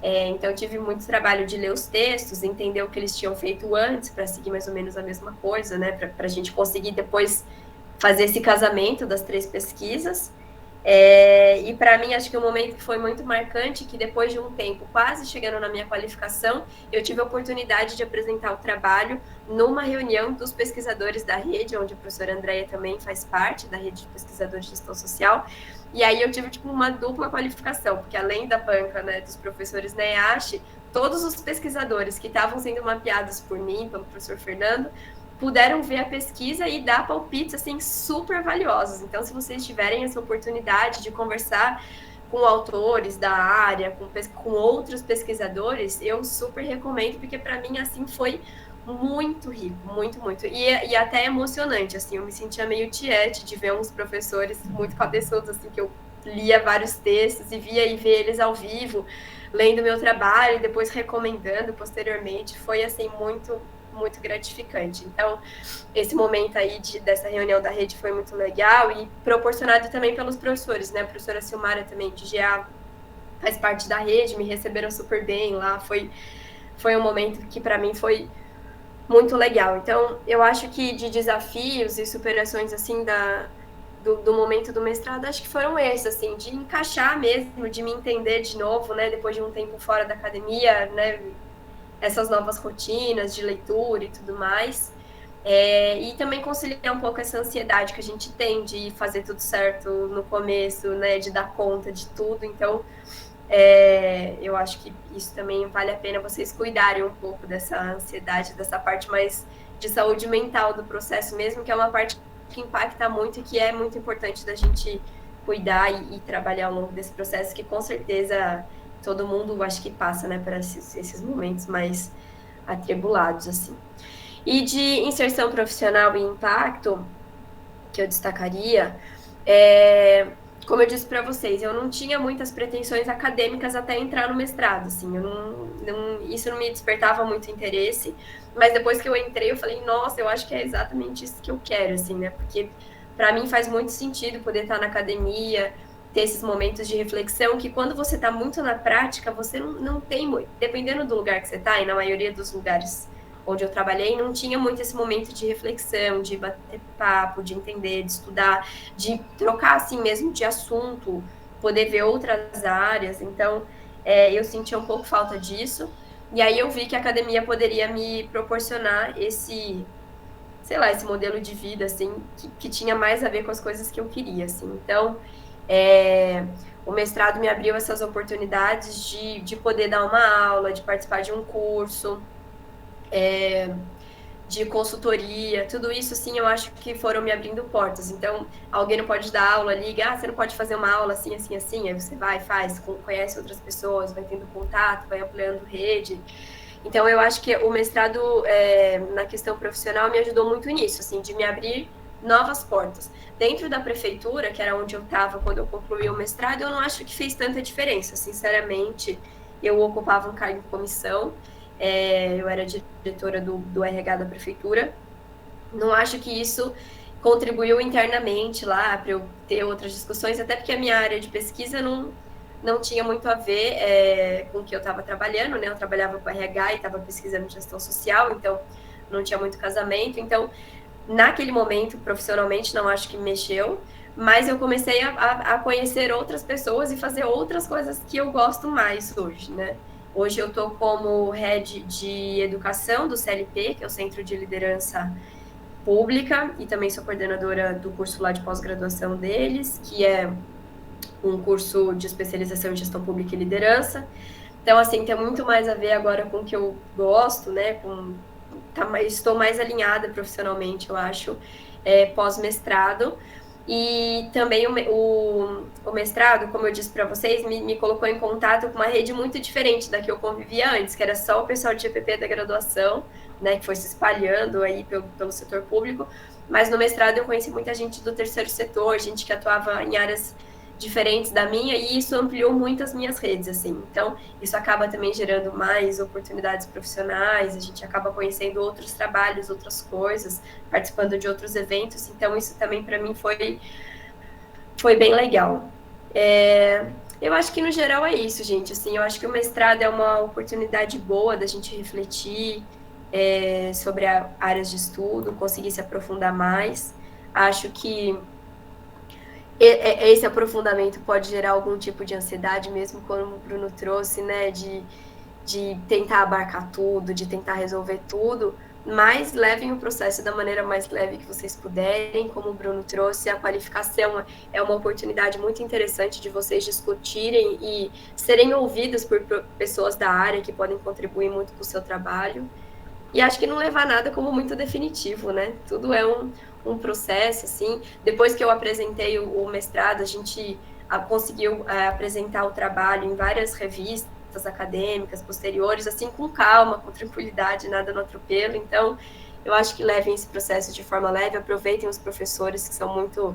Então tive muito trabalho de ler os textos, entender o que eles tinham feito antes, para seguir mais ou menos a mesma coisa, né, para a gente conseguir depois fazer esse casamento das 3 pesquisas. E para mim, acho que um momento que foi muito marcante, que depois de um tempo, quase chegando na minha qualificação, eu tive a oportunidade de apresentar o trabalho numa reunião dos pesquisadores da rede, onde a professora Andréia também faz parte, da rede de pesquisadores de gestão social. E aí eu tive tipo uma dupla qualificação, porque além da banca, né, dos professores NEASH, todos os pesquisadores que estavam sendo mapeados por mim, pelo professor Fernando, puderam ver a pesquisa e dar palpites, assim, super valiosos. Então, se vocês tiverem essa oportunidade de conversar com autores da área, com outros pesquisadores, eu super recomendo, porque para mim, assim, foi muito rico, muito, muito. E até emocionante, assim, eu me sentia meio tiete de ver uns professores muito cabeçudos, assim, que eu lia vários textos e ver eles ao vivo, lendo meu trabalho e depois recomendando posteriormente, foi, assim, muito gratificante. Então, esse momento aí dessa reunião da rede foi muito legal e proporcionado também pelos professores, né? A professora Silmara também, de GA, faz parte da rede, me receberam super bem lá, foi um momento que para mim foi muito legal. Então, eu acho que de desafios e superações, assim, do momento do mestrado, acho que foram esses, assim, de encaixar mesmo, de me entender de novo, né? Depois de um tempo fora da academia, né? Essas novas rotinas de leitura e tudo mais, e também conciliar um pouco essa ansiedade que a gente tem de fazer tudo certo no começo, né, de dar conta de tudo. Então, eu acho que isso também vale a pena vocês cuidarem um pouco dessa ansiedade, dessa parte mais de saúde mental do processo mesmo, que é uma parte que impacta muito e que é muito importante da gente cuidar e trabalhar ao longo desse processo, que com certeza todo mundo acho que passa, né, por esses momentos mais atribulados, assim. E de inserção profissional e impacto, que eu destacaria, como eu disse para vocês, eu não tinha muitas pretensões acadêmicas até entrar no mestrado, assim, isso não me despertava muito interesse, mas depois que eu entrei, eu falei, nossa, eu acho que é exatamente isso que eu quero, assim, né, porque para mim faz muito sentido poder estar na academia, ter esses momentos de reflexão, que quando você está muito na prática, você não tem muito, dependendo do lugar que você está, e na maioria dos lugares onde eu trabalhei, não tinha muito esse momento de reflexão, de bater papo, de entender, de estudar, de trocar assim mesmo de assunto, poder ver outras áreas. Então, eu sentia um pouco falta disso, e aí eu vi que a academia poderia me proporcionar esse, sei lá, esse modelo de vida, assim, que tinha mais a ver com as coisas que eu queria, assim. Então, o mestrado me abriu essas oportunidades de poder dar uma aula, de participar de um curso, de consultoria, tudo isso, assim, eu acho que foram me abrindo portas. Então, alguém não pode dar aula, liga, você não pode fazer uma aula assim, assim, assim, aí você vai, faz, conhece outras pessoas, vai tendo contato, vai ampliando rede. Então, eu acho que o mestrado na questão profissional me ajudou muito nisso, assim, de me abrir novas portas. Dentro da prefeitura, que era onde eu estava quando eu concluí o mestrado, eu não acho que fez tanta diferença. Sinceramente, eu ocupava um cargo em comissão, eu era diretora do RH da prefeitura. Não acho que isso contribuiu internamente lá para eu ter outras discussões, até porque a minha área de pesquisa não tinha muito a ver com o que eu estava trabalhando, né? Eu trabalhava com RH e estava pesquisando gestão social, então não tinha muito casamento. Então, naquele momento, profissionalmente, não acho que mexeu, mas eu comecei a conhecer outras pessoas e fazer outras coisas que eu gosto mais hoje, né? Hoje eu estou como head de educação do CLP, que é o Centro de Liderança Pública, e também sou coordenadora do curso lá de pós-graduação deles, que é um curso de especialização em gestão pública e liderança. Então, assim, tem muito mais a ver agora com o que eu gosto, né? Estou mais alinhada profissionalmente, eu acho, pós-mestrado. E também o mestrado, como eu disse para vocês, me colocou em contato com uma rede muito diferente da que eu convivia antes, que era só o pessoal de GPP da graduação, né, que foi se espalhando aí pelo setor público. Mas no mestrado eu conheci muita gente do terceiro setor, gente que atuava em áreas diferentes da minha, e isso ampliou muito as minhas redes, assim. Então, isso acaba também gerando mais oportunidades profissionais, a gente acaba conhecendo outros trabalhos, outras coisas, participando de outros eventos, então isso também para mim foi bem legal. Eu acho que no geral é isso, gente, assim, eu acho que o mestrado é uma oportunidade boa da gente refletir sobre áreas de estudo, conseguir se aprofundar mais. Acho que esse aprofundamento pode gerar algum tipo de ansiedade, mesmo como o Bruno trouxe, né, de tentar abarcar tudo, de tentar resolver tudo, mas levem o processo da maneira mais leve que vocês puderem, como o Bruno trouxe, a qualificação é uma oportunidade muito interessante de vocês discutirem e serem ouvidos por pessoas da área que podem contribuir muito com o seu trabalho. E acho que não levar nada como muito definitivo, né? Tudo é um processo, assim. Depois que eu apresentei o mestrado, a gente conseguiu apresentar o trabalho em várias revistas acadêmicas posteriores, assim, com calma, com tranquilidade, nada no atropelo. Então, eu acho que levem esse processo de forma leve, aproveitem os professores que são muito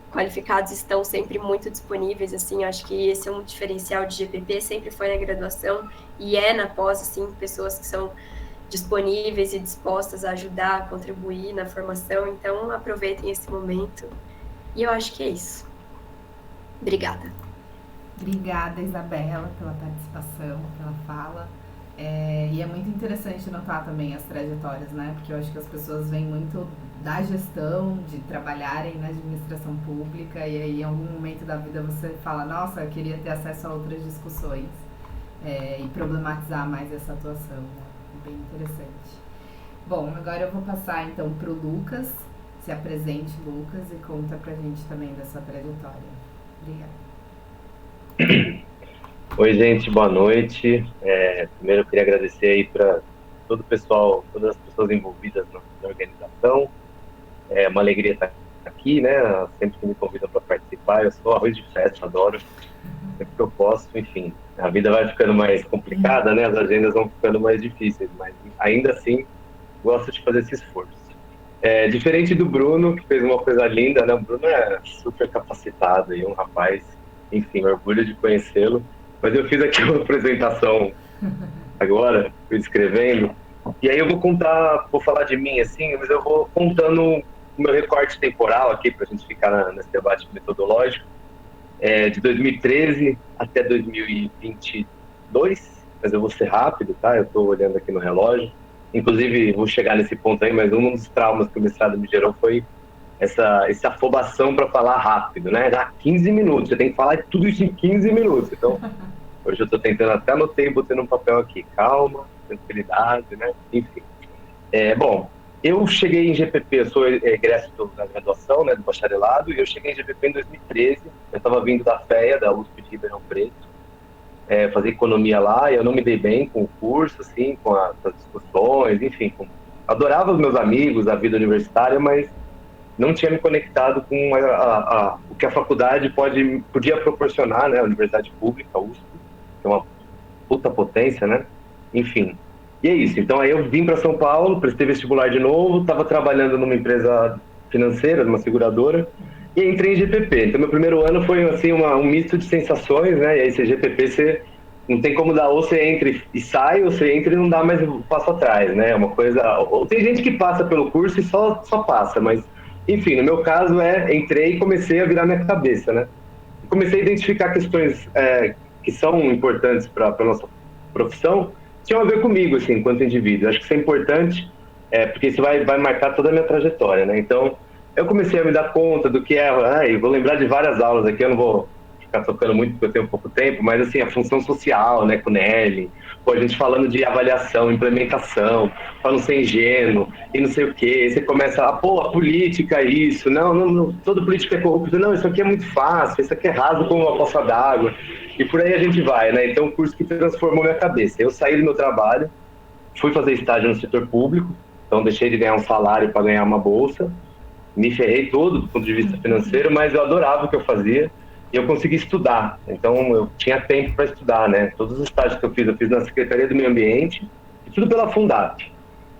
qualificados, estão sempre muito disponíveis, assim, eu acho que esse é um diferencial de GPP, sempre foi na graduação e na pós, assim, pessoas que são disponíveis e dispostas a ajudar, a contribuir na formação, então aproveitem esse momento. E eu acho que é isso. Obrigada. Obrigada, Isabela, pela participação, pela fala. E é muito interessante notar também as trajetórias, né? Porque eu acho que as pessoas vêm muito da gestão, de trabalharem na administração pública, e aí em algum momento da vida você fala, nossa, eu queria ter acesso a outras discussões e problematizar mais essa atuação, né? Bem interessante. Bom, agora eu vou passar então para o Lucas. Se apresente, Lucas, e conta pra gente também da sua trajetória. Obrigada. Oi, gente, boa noite. Primeiro eu queria agradecer aí para todo o pessoal, todas as pessoas envolvidas na organização. É uma alegria estar aqui, né? Sempre que me convidam para participar, eu sou arroz de festa, adoro. Sempre que eu posso, enfim, a vida vai ficando mais complicada, né? As agendas vão ficando mais difíceis, mas ainda assim gosto de fazer esse esforço. Diferente do Bruno, que fez uma coisa linda, né? O Bruno é super capacitado e um rapaz, enfim, orgulho de conhecê-lo. Mas eu fiz aqui uma apresentação agora, fui escrevendo, e aí eu vou falar de mim assim, mas eu vou contando o meu recorte temporal aqui para a gente ficar nesse debate metodológico. De 2013 até 2022, mas eu vou ser rápido, tá? Eu estou olhando aqui no relógio. Inclusive, vou chegar nesse ponto aí, mas um dos traumas que o mestrado me gerou foi essa afobação para falar rápido, né? Dá 15 minutos, você tem que falar tudo isso em 15 minutos. Então, hoje eu estou tentando, até anotei, botei num papel aqui, calma, tranquilidade, né? Enfim. Bom, eu cheguei em GPP, eu sou egresso da graduação, né, do bacharelado, e eu cheguei em GPP em 2013, eu estava vindo da FEA, da USP de Ribeirão Preto, fazer economia lá, e eu não me dei bem com o curso, assim, com as discussões, enfim, adorava os meus amigos, a vida universitária, mas não tinha me conectado com o que a faculdade podia proporcionar, né, a universidade pública, a USP, que é uma puta potência, né, enfim. E é isso, então aí eu vim para São Paulo, prestei vestibular de novo, estava trabalhando numa empresa financeira, numa seguradora, e entrei em GPP. Então meu primeiro ano foi assim, um misto de sensações, né, e aí você GPP, você não tem como dar, ou você entra e sai, ou você entra e não dá mais um passo atrás, né, uma coisa, ou tem gente que passa pelo curso e só passa, mas enfim, no meu caso entrei e comecei a virar minha cabeça, né, comecei a identificar questões que são importantes para a nossa profissão, tinha a ver comigo, assim, enquanto indivíduo. Acho que isso é importante, porque isso vai marcar toda a minha trajetória, né? Então, eu comecei a me dar conta do que e vou lembrar de várias aulas aqui, eu não vou ficar tocando muito porque eu tenho pouco tempo, mas assim, a função social, né, com o Nelly, pô, a gente falando de avaliação, implementação, para não ser ingênuo e não sei o quê, aí você começa a, pô, a política é isso, não, todo político é corrupto, não, isso aqui é muito fácil, isso aqui é raso como uma poça d'água, e por aí a gente vai, né, então um curso que transformou minha cabeça. Eu saí do meu trabalho, fui fazer estágio no setor público, então deixei de ganhar um salário para ganhar uma bolsa, me ferrei todo do ponto de vista financeiro, mas eu adorava o que eu fazia e eu consegui estudar. Então eu tinha tempo para estudar, né? Todos os estágios que eu fiz na Secretaria do Meio Ambiente, e tudo pela Fundap,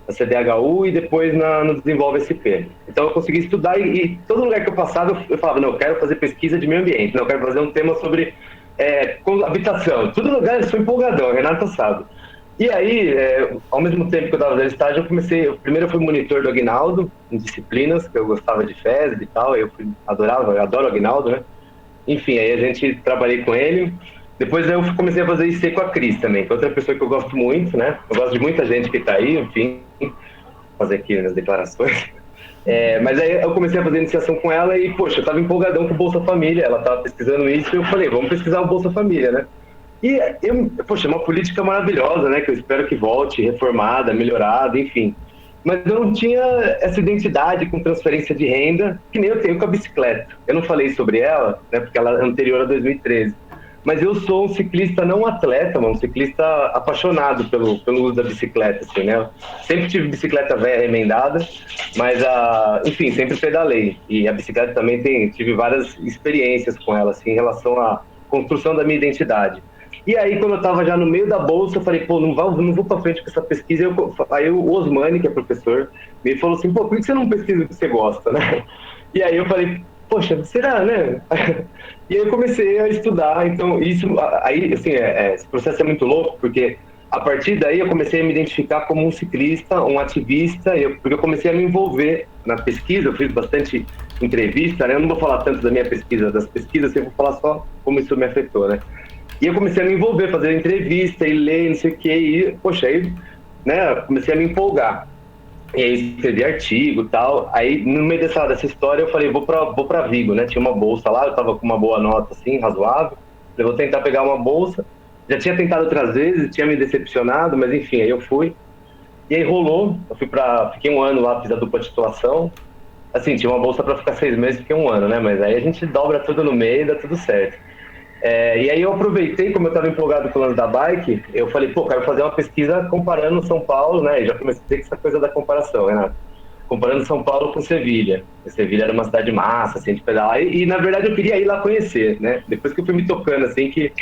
na CDHU e depois no Desenvolve SP. Então eu consegui estudar e todo lugar que eu passava eu falava, não, eu quero fazer pesquisa de meio ambiente, não, eu quero fazer um tema sobre habitação. Todo lugar eu sou empolgadão, Renato sabe. E aí, ao mesmo tempo que eu estava fazendo estágio, primeiro eu fui monitor do Aguinaldo, em disciplinas, que eu gostava de FESB e tal, eu adoro o Aguinaldo, né? Enfim, aí a gente trabalhei com ele. Depois eu comecei a fazer IC com a Cris também, que é outra pessoa que eu gosto muito, né? Eu gosto de muita gente que está aí, enfim, vou fazer aqui nas declarações. Mas aí eu comecei a fazer iniciação com ela e, poxa, eu estava empolgadão com o Bolsa Família, ela estava pesquisando isso e eu falei, vamos pesquisar o Bolsa Família, né? E, poxa, uma política maravilhosa, né? Que eu espero que volte, reformada, melhorada, enfim. Mas eu não tinha essa identidade com transferência de renda, que nem eu tenho com a bicicleta. Eu não falei sobre ela, né? Porque ela é anterior a 2013. Mas eu sou um ciclista não atleta, um ciclista apaixonado pelo uso da bicicleta, assim, né? Sempre tive bicicleta velha remendada, mas, enfim, sempre pedalei. E a bicicleta também tive várias experiências com ela, assim, em relação à construção da minha identidade. E aí, quando eu estava já no meio da bolsa, eu falei, pô, não vou para frente com essa pesquisa. Aí o Osmani, que é professor, me falou assim, pô, por que você não pesquisa o que você gosta, né? E aí eu falei, poxa, será, né? E aí eu comecei a estudar, então isso, aí, assim, esse processo é muito louco, porque a partir daí eu comecei a me identificar como um ciclista, um ativista, porque eu comecei a me envolver na pesquisa, eu fiz bastante entrevista, né? Eu não vou falar tanto da minha pesquisa, das pesquisas, eu vou falar só como isso me afetou, né? E eu comecei a me envolver, fazer entrevista e ler, não sei o quê, e, poxa, aí, né, comecei a me empolgar. E aí escrevi artigo e tal. Aí, no meio dessa história, eu falei, vou pra Vigo, né? Tinha uma bolsa lá, eu tava com uma boa nota, assim, razoável. Falei, vou tentar pegar uma bolsa. Já tinha tentado outras vezes, tinha me decepcionado, mas enfim, aí eu fui. E aí rolou, fiquei um ano lá, fiz a dupla titulação. Assim, tinha uma bolsa para ficar 6 meses, fiquei um ano, né? Mas aí a gente dobra tudo no meio e dá tudo certo. E aí eu aproveitei, como eu estava empolgado com o lance da bike, eu falei, pô, quero fazer uma pesquisa comparando São Paulo, né? E já comecei com essa coisa da comparação, Renato. Comparando São Paulo com Sevilha. Sevilha era uma cidade massa, assim, de pedalar. E na verdade eu queria ir lá conhecer, né? Depois que eu fui me tocando, assim, que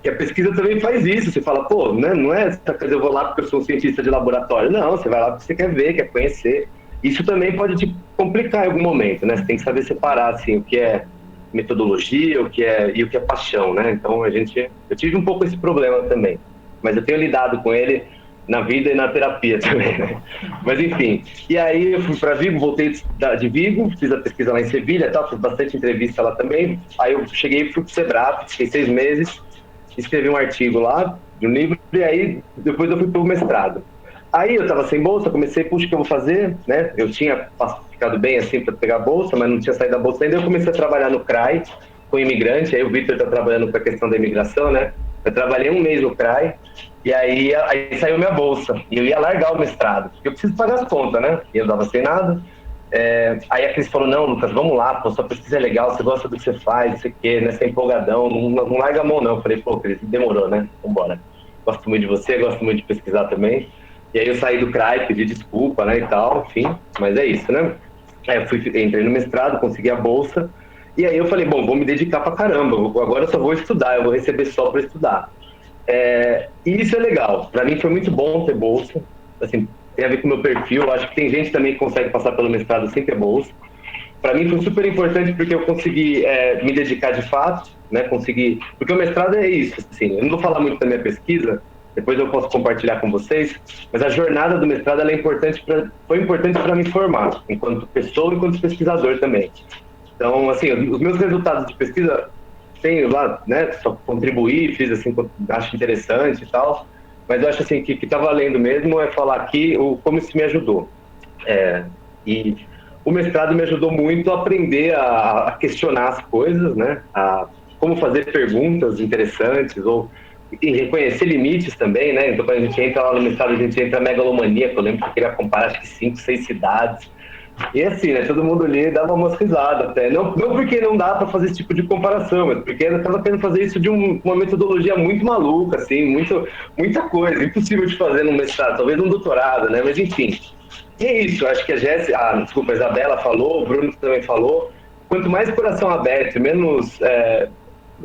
a pesquisa também faz isso. Você fala, pô, né? Não é essa coisa, eu vou lá porque eu sou um cientista de laboratório. Não, você vai lá porque você quer ver, quer conhecer. Isso também pode te complicar em algum momento, né? Você tem que saber separar, assim, o que é metodologia, o que é paixão, né? Então eu tive um pouco esse problema também, mas eu tenho lidado com ele na vida e na terapia também, né? Mas enfim, e aí eu fui para Vigo, voltei de Vigo, fiz a pesquisa lá em Sevilha, tal, fiz bastante entrevista lá também. Aí eu cheguei e fui pro Sebrap, fiquei 6 meses, escrevi um artigo lá de um livro e aí depois eu fui pro mestrado. Aí eu estava sem bolsa, comecei, puxa, o que eu vou fazer, né? Eu tinha ficado bem assim para pegar a bolsa, mas não tinha saído da bolsa ainda. Eu comecei a trabalhar no CRAI com imigrante, aí o Vitor está trabalhando com a questão da imigração, né? Eu trabalhei 1 mês no CRAI e aí saiu minha bolsa. E eu ia largar o mestrado, porque eu preciso pagar as contas, né? E eu estava sem nada. Aí a Cris falou, não, Lucas, vamos lá, pô, sua pesquisa é legal, você gosta do que você faz, não sei o quê, né? Você é empolgadão, não larga a mão não. Eu falei, pô, Cris, demorou, né? Vambora. Gosto muito de você, gosto muito de pesquisar também. E aí eu saí do CRAI, pedi desculpa, né, e tal, enfim, mas é isso, né? Aí eu entrei no mestrado, consegui a bolsa, e aí eu falei, bom, vou me dedicar pra caramba, agora eu só vou estudar, eu vou receber só pra estudar. E isso é legal, pra mim foi muito bom ter bolsa, assim, tem a ver com o meu perfil, eu acho que tem gente também que consegue passar pelo mestrado sem ter bolsa. Pra mim foi super importante porque eu consegui me dedicar de fato, né, porque o mestrado é isso, assim, eu não vou falar muito da minha pesquisa, depois eu posso compartilhar com vocês, mas a jornada do mestrado ela foi importante para me formar, enquanto pessoa e enquanto pesquisador também. Então, assim, os meus resultados de pesquisa, tenho lá, né, só contribuí, fiz assim, acho interessante e tal, mas eu acho assim, que tá valendo mesmo é falar aqui como isso me ajudou. E o mestrado me ajudou muito a aprender a questionar as coisas, né, a como fazer perguntas interessantes, ou e reconhecer limites também, né? Então, quando a gente entra lá no mestrado, a gente entra megalomania, que eu lembro que eu queria comparar, acho que 5, 6 cidades. E assim, né? Todo mundo ali dava umas risadas até. Não porque não dá para fazer esse tipo de comparação, mas porque eu estava querendo fazer isso de uma metodologia muito maluca, assim, muita coisa, impossível de fazer num mestrado, talvez num doutorado, né? Mas enfim. E é isso, acho que a a Isabela falou, o Bruno também falou. Quanto mais coração aberto, menos.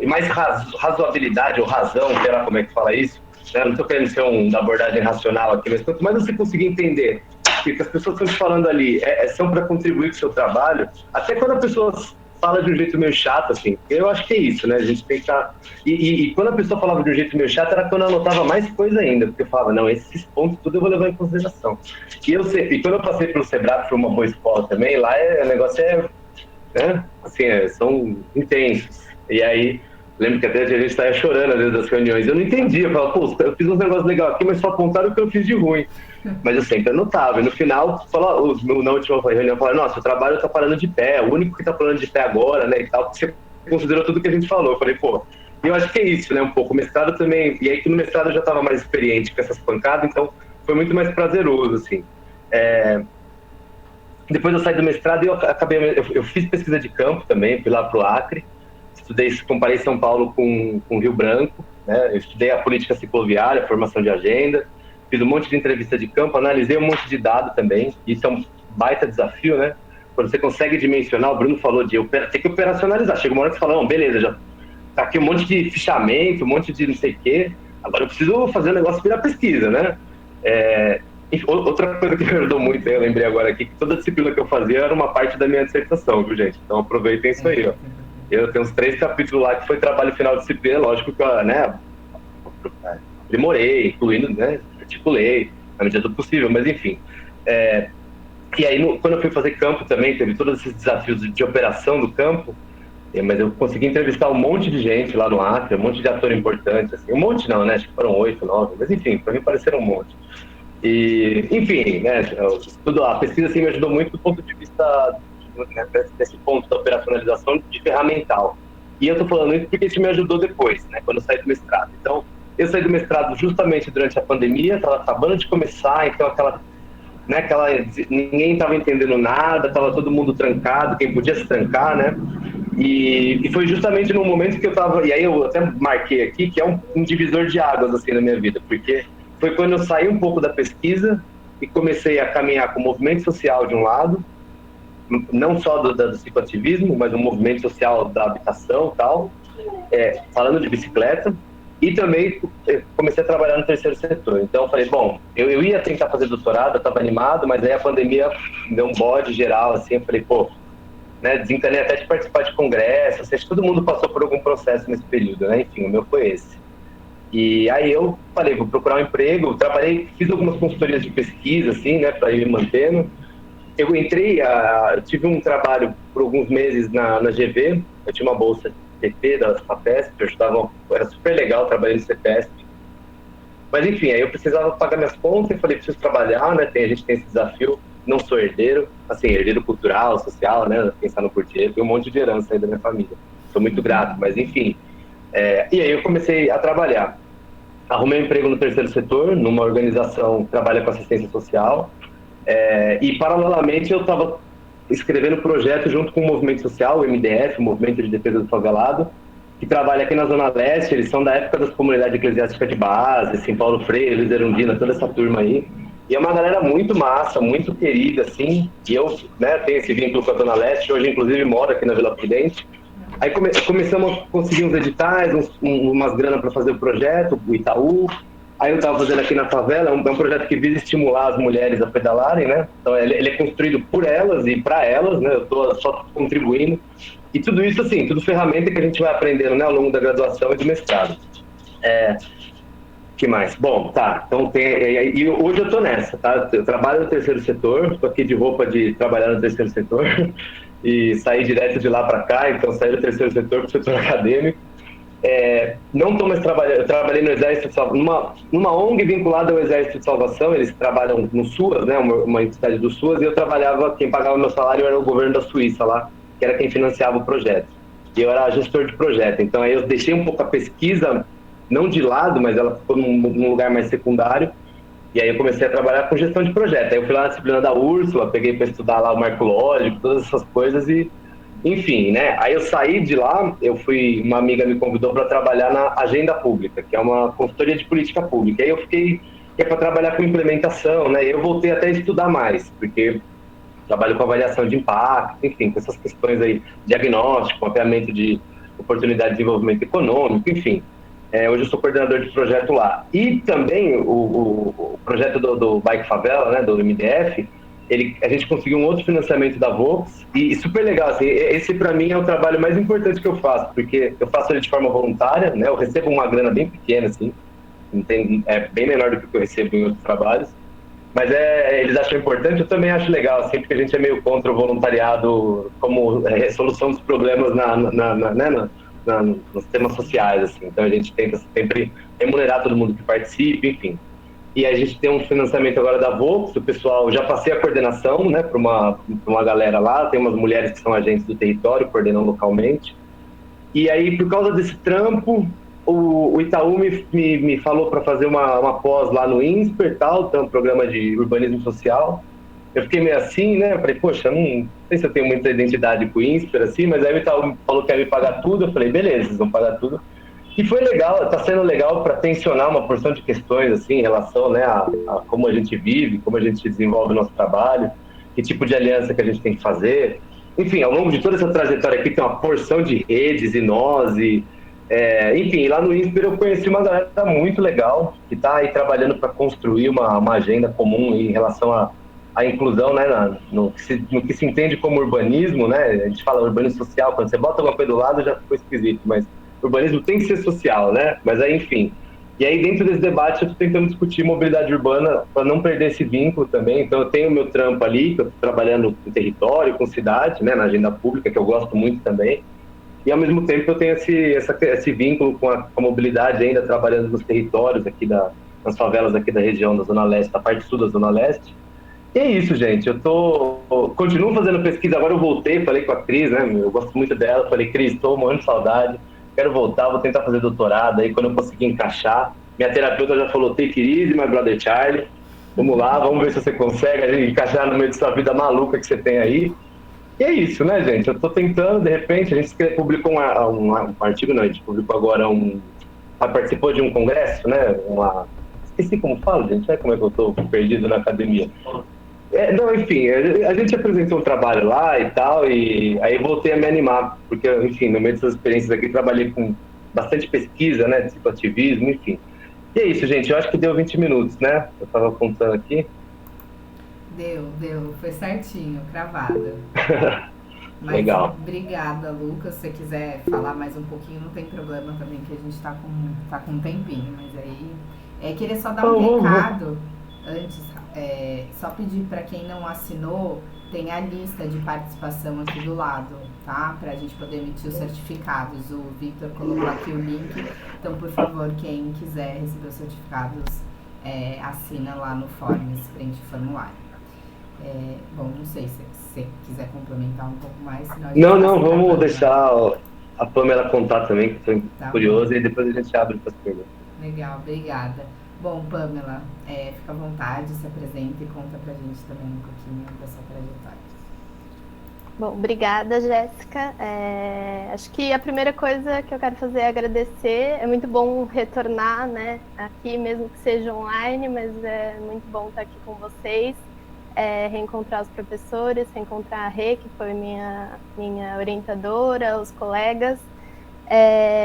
Mais razoabilidade ou razão, sei lá como é que fala isso, né? Não estou querendo ser da abordagem racional aqui, mas quanto mais você conseguir entender que as pessoas estão te falando ali são para contribuir com o seu trabalho, até quando a pessoa fala de um jeito meio chato, assim, eu acho que é isso, né? A gente tem que estar... E quando a pessoa falava de um jeito meio chato, era quando eu anotava mais coisa ainda, porque eu falava, não, esses pontos tudo eu vou levar em consideração. E quando eu passei pelo Sebrae, foi uma boa escola também, lá o negócio né? Assim, são intensos. E aí, lembro que até a gente estava chorando às vezes das reuniões. Eu não entendia, eu falava, pô, eu fiz uns negócios legais aqui, mas só apontaram o que eu fiz de ruim. Mas eu sempre anotava. E no final, na última reunião, falaram, nossa, o trabalho está parando de pé, o único que está parando de pé agora, né, e tal, porque você considerou tudo que a gente falou. Eu falei, pô, e eu acho que é isso, né, um pouco. O mestrado também, e aí que no mestrado eu já estava mais experiente com essas pancadas, então foi muito mais prazeroso, assim. Depois eu saí do mestrado e eu fiz pesquisa de campo também, fui lá para o Acre. Comparei São Paulo com Rio Branco, né? Eu estudei a política cicloviária, a formação de agenda, fiz um monte de entrevista de campo, analisei um monte de dado também. Isso é um baita desafio, né? Quando você consegue dimensionar, o Bruno falou de ter que operacionalizar. Chega uma hora que você fala, não, beleza, já tá aqui um monte de fichamento, um monte de não sei o quê, agora eu preciso fazer um negócio virar pesquisa, né? Outra coisa que me ajudou muito, eu lembrei agora aqui, que toda disciplina que eu fazia era uma parte da minha dissertação, viu, gente? Então aproveitem isso aí, ó. Eu tenho uns 3 capítulos lá que foi trabalho final de disciplina, lógico que eu, né, aprimorei, incluindo, né, articulei, na medida do possível, mas enfim. E aí, quando eu fui fazer campo também, teve todos esses desafios de operação do campo, mas eu consegui entrevistar um monte de gente lá no Acre, um monte de ator importante, assim, um monte não, né, acho que foram 8, 9, mas enfim, para mim pareceram um monte. E, enfim, né, a pesquisa assim, me ajudou muito do ponto de vista... Né, desse ponto da operacionalização de ferramental. E eu estou falando isso porque isso me ajudou depois, né, quando eu saí do mestrado. Então, eu saí do mestrado justamente durante a pandemia, estava acabando de começar, então ninguém estava entendendo nada, estava todo mundo trancado, quem podia se trancar, né? E foi justamente no momento que eu estava... E aí eu até marquei aqui que é um divisor de águas assim na minha vida, porque foi quando eu saí um pouco da pesquisa e comecei a caminhar com o movimento social de um lado, não só do cicloativismo, mas um movimento social da habitação e tal, falando de bicicleta, e também comecei a trabalhar no terceiro setor. Então eu falei, bom, eu ia tentar fazer doutorado, eu estava animado, mas aí a pandemia me deu um bode geral, assim, eu falei, pô, né, desencanei até de participar de congressos, acho que todo mundo passou por algum processo nesse período, né, enfim, o meu foi esse. E aí eu falei, vou procurar um emprego, fiz algumas consultorias de pesquisa, assim, né, para ir me mantendo. Eu tive um trabalho por alguns meses na GV, eu tinha uma bolsa de PT da FAPESP, era super legal trabalhar no CEPESP. Mas enfim, aí eu precisava pagar minhas contas, eu falei, preciso trabalhar, né, a gente tem esse desafio, não sou herdeiro, assim, herdeiro cultural, social, né, pensar no português, tem um monte de herança aí da minha família, sou muito grato, mas enfim. E aí eu comecei a trabalhar. Arrumei um emprego no terceiro setor, numa organização que trabalha com assistência social, e paralelamente eu estava escrevendo projeto junto com o movimento social, o MDF, o Movimento de Defesa do Favelado, que trabalha aqui na Zona Leste. Eles são da época das comunidades eclesiásticas de base, assim, Paulo Freire, Luiz Erundina, toda essa turma aí. E é uma galera muito massa, muito querida, assim, e eu, né, tenho esse vínculo com a Zona Leste, hoje inclusive moro aqui na Vila Prudente. Aí começamos a conseguir uns editais, umas grana para fazer o projeto, o Itaú. Aí eu estava fazendo aqui na favela, é um projeto que visa estimular as mulheres a pedalarem, né? Então ele é construído por elas e para elas, né? Eu estou só contribuindo. E tudo isso, assim, tudo ferramenta que a gente vai aprendendo, né, ao longo da graduação e do mestrado. Que mais? Bom, tá. Então e hoje eu estou nessa, tá? Eu trabalho no terceiro setor, estou aqui de roupa de trabalhar no terceiro setor e saí direto de lá para cá, então saí do terceiro setor para o setor acadêmico. Não estou mais trabalhando, eu trabalhei no Exército de Salvação, numa ONG vinculada ao Exército de Salvação, eles trabalham no SUAS, né, uma entidade do SUAS, e eu trabalhava, quem pagava meu salário era o governo da Suíça lá, que era quem financiava o projeto. e eu era gestor de projeto. Então aí eu deixei um pouco a pesquisa, não de lado, mas ela ficou num lugar mais secundário. E aí eu comecei a trabalhar com gestão de projeto. Aí eu fui lá na disciplina da Úrsula, peguei para estudar lá o marco lógico, todas essas coisas e, enfim, né? Aí eu saí de lá, uma amiga me convidou para trabalhar na Agenda Pública, que é uma consultoria de política pública. Aí eu fiquei, que é para trabalhar com implementação, né? E eu voltei até a estudar mais, porque trabalho com avaliação de impacto, enfim, com essas questões aí, diagnóstico, mapeamento de oportunidade de desenvolvimento econômico, enfim. Hoje eu sou coordenador de projeto lá. E também o projeto do Bike Favela, né, do MDF, a gente conseguiu um outro financiamento da Volks, e super legal, assim, esse para mim é o trabalho mais importante que eu faço, porque eu faço ele de forma voluntária, né, eu recebo uma grana bem pequena, assim, é bem menor do que eu recebo em outros trabalhos, mas eles acham importante, eu também acho legal, assim, porque a gente é meio contra o voluntariado como solução dos problemas nos temas sociais, assim. Então a gente tenta sempre remunerar todo mundo que participa, enfim. E a gente tem um financiamento agora da Volks, o pessoal, já passei a coordenação, né, para uma galera lá, tem umas mulheres que são agentes do território, coordenam localmente. E aí, por causa desse trampo, o Itaú me falou para fazer uma pós lá no INSPER, tal, tem um programa de urbanismo social. Eu fiquei meio assim, né? Eu falei, poxa, não sei se eu tenho muita identidade com o INSPER, assim, mas aí o Itaú falou que ia me pagar tudo. Eu falei, beleza, vocês vão pagar tudo. E foi legal, está sendo legal para tensionar uma porção de questões, assim, em relação, né, a como a gente vive, como a gente desenvolve o nosso trabalho, que tipo de aliança que a gente tem que fazer. Enfim, ao longo de toda essa trajetória aqui tem uma porção de redes e nós, enfim, lá no INSPER eu conheci uma galera muito legal, que está aí trabalhando para construir uma agenda comum em relação à inclusão, né, no que se entende como urbanismo, né? A gente fala urbanismo social, quando você bota alguma coisa do lado já ficou esquisito, mas urbanismo tem que ser social, né? Mas aí, enfim. E aí, dentro desse debate, eu estou tentando discutir mobilidade urbana para não perder esse vínculo também. Então, eu tenho o meu trampo ali, que eu estou trabalhando com território, com cidade, né, na agenda pública, que eu gosto muito também. E, ao mesmo tempo, eu tenho esse vínculo com a mobilidade ainda, trabalhando nos territórios aqui nas favelas aqui da região da Zona Leste, da parte sul da Zona Leste. E é isso, gente. Continuo fazendo pesquisa. Agora eu voltei, falei com a Cris, né? Eu gosto muito dela. Falei, Cris, estou morrendo de saudade. Quero voltar, vou tentar fazer doutorado. Aí, quando eu conseguir encaixar, minha terapeuta já falou, take it easy, my brother Charlie. Vamos lá, vamos ver se você consegue encaixar no meio dessa vida maluca que você tem aí. E é isso, né, gente? Eu estou tentando, de repente, a gente publicou um artigo, não, a gente publicou agora participou de um congresso, né? Esqueci como falo, gente, sabe como é que eu estou perdido na academia? Não, enfim, a gente apresentou um trabalho lá e tal, e aí voltei a me animar, porque, enfim, no meio dessas experiências aqui, trabalhei com bastante pesquisa, né, tipo ativismo, enfim. E é isso, gente, eu acho que deu 20 minutos, né? Eu estava contando aqui. Deu, foi certinho, cravada. Mas, legal. Obrigada, Lucas. Se você quiser falar mais um pouquinho, não tem problema também, que a gente tá com um tempinho, mas aí... queria só dar um recado antes, só pedir para quem não assinou, tem a lista de participação aqui do lado, tá? Pra gente poder emitir os certificados. O Victor colocou aqui o link, então, por favor, quem quiser receber os certificados, assina lá no Forms, preenche o formulário. Bom, não sei se você quiser complementar um pouco mais. Senão não, vamos deixar a Pamela contar também, que estou curioso, e depois a gente abre para as perguntas. Legal, obrigada. Bom, Pamela, fica à vontade, se apresenta e conta pra gente também um pouquinho da sua trajetória. Bom, obrigada, Jéssica. Acho que a primeira coisa que eu quero fazer é agradecer. É muito bom retornar, né, aqui, mesmo que seja online, mas é muito bom estar aqui com vocês. Reencontrar os professores, reencontrar a Rê, que foi minha orientadora, os colegas.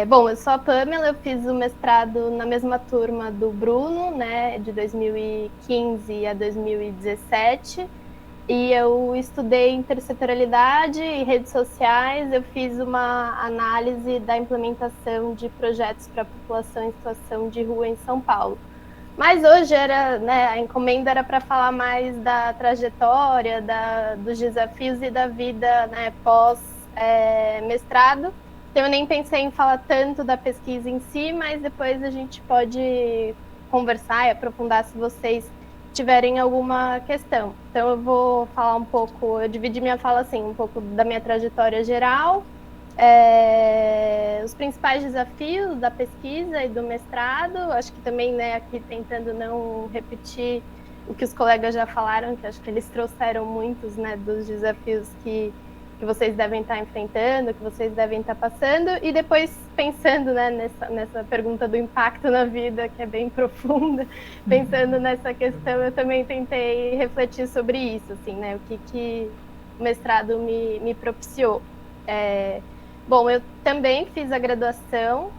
Bom, eu sou a Pamela, eu fiz o mestrado na mesma turma do Bruno, né, de 2015 a 2017, e eu estudei intersetorialidade e redes sociais. Eu fiz uma análise da implementação de projetos para a população em situação de rua em São Paulo. Mas hoje a encomenda era para falar mais da trajetória, dos desafios e da vida, né, pós-mestrado. Então, eu nem pensei em falar tanto da pesquisa em si, mas depois a gente pode conversar e aprofundar se vocês tiverem alguma questão. Então, eu vou falar um pouco, eu dividi minha fala assim, um pouco da minha trajetória geral, Os principais desafios da pesquisa e do mestrado, acho que também, né, aqui tentando não repetir o que os colegas já falaram, que acho que eles trouxeram muitos, né, dos desafios que vocês devem estar enfrentando, que vocês devem estar passando, e depois pensando, né, nessa pergunta do impacto na vida, que é bem profunda, pensando nessa questão, eu também tentei refletir sobre isso, assim, né, o que o mestrado me propiciou. Bom, eu também fiz a graduação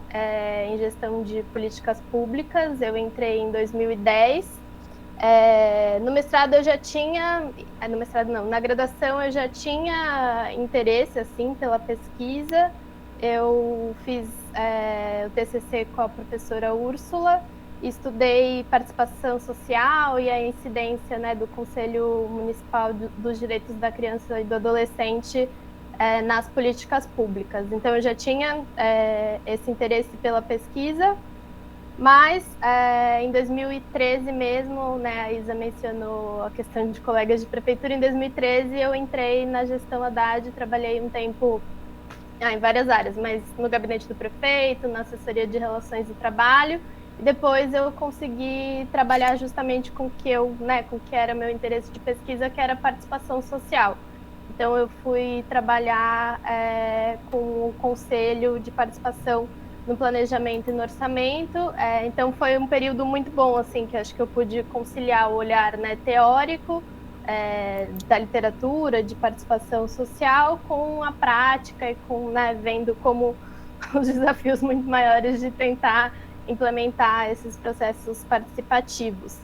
em gestão de políticas públicas, eu entrei em 2010. No mestrado eu já tinha, no mestrado não, na graduação eu já tinha interesse, assim, pela pesquisa. Eu fiz o TCC com a professora Úrsula, estudei participação social e a incidência, né, do Conselho Municipal dos Direitos da Criança e do Adolescente nas políticas públicas. Então, eu já tinha esse interesse pela pesquisa, mas em 2013 mesmo, né, a Isa mencionou a questão de colegas de prefeitura, em 2013 eu entrei na gestão Haddad, trabalhei um tempo em várias áreas, mas no gabinete do prefeito, na assessoria de relações do trabalho, e depois eu consegui trabalhar justamente com o que era meu interesse de pesquisa, que era participação social. Então, eu fui trabalhar com o Conselho de Participação no Planejamento e no Orçamento. Então, foi um período muito bom, assim, que acho que eu pude conciliar o olhar, né, teórico da literatura, de participação social, com a prática e com, né, vendo como os desafios muito maiores de tentar implementar esses processos participativos.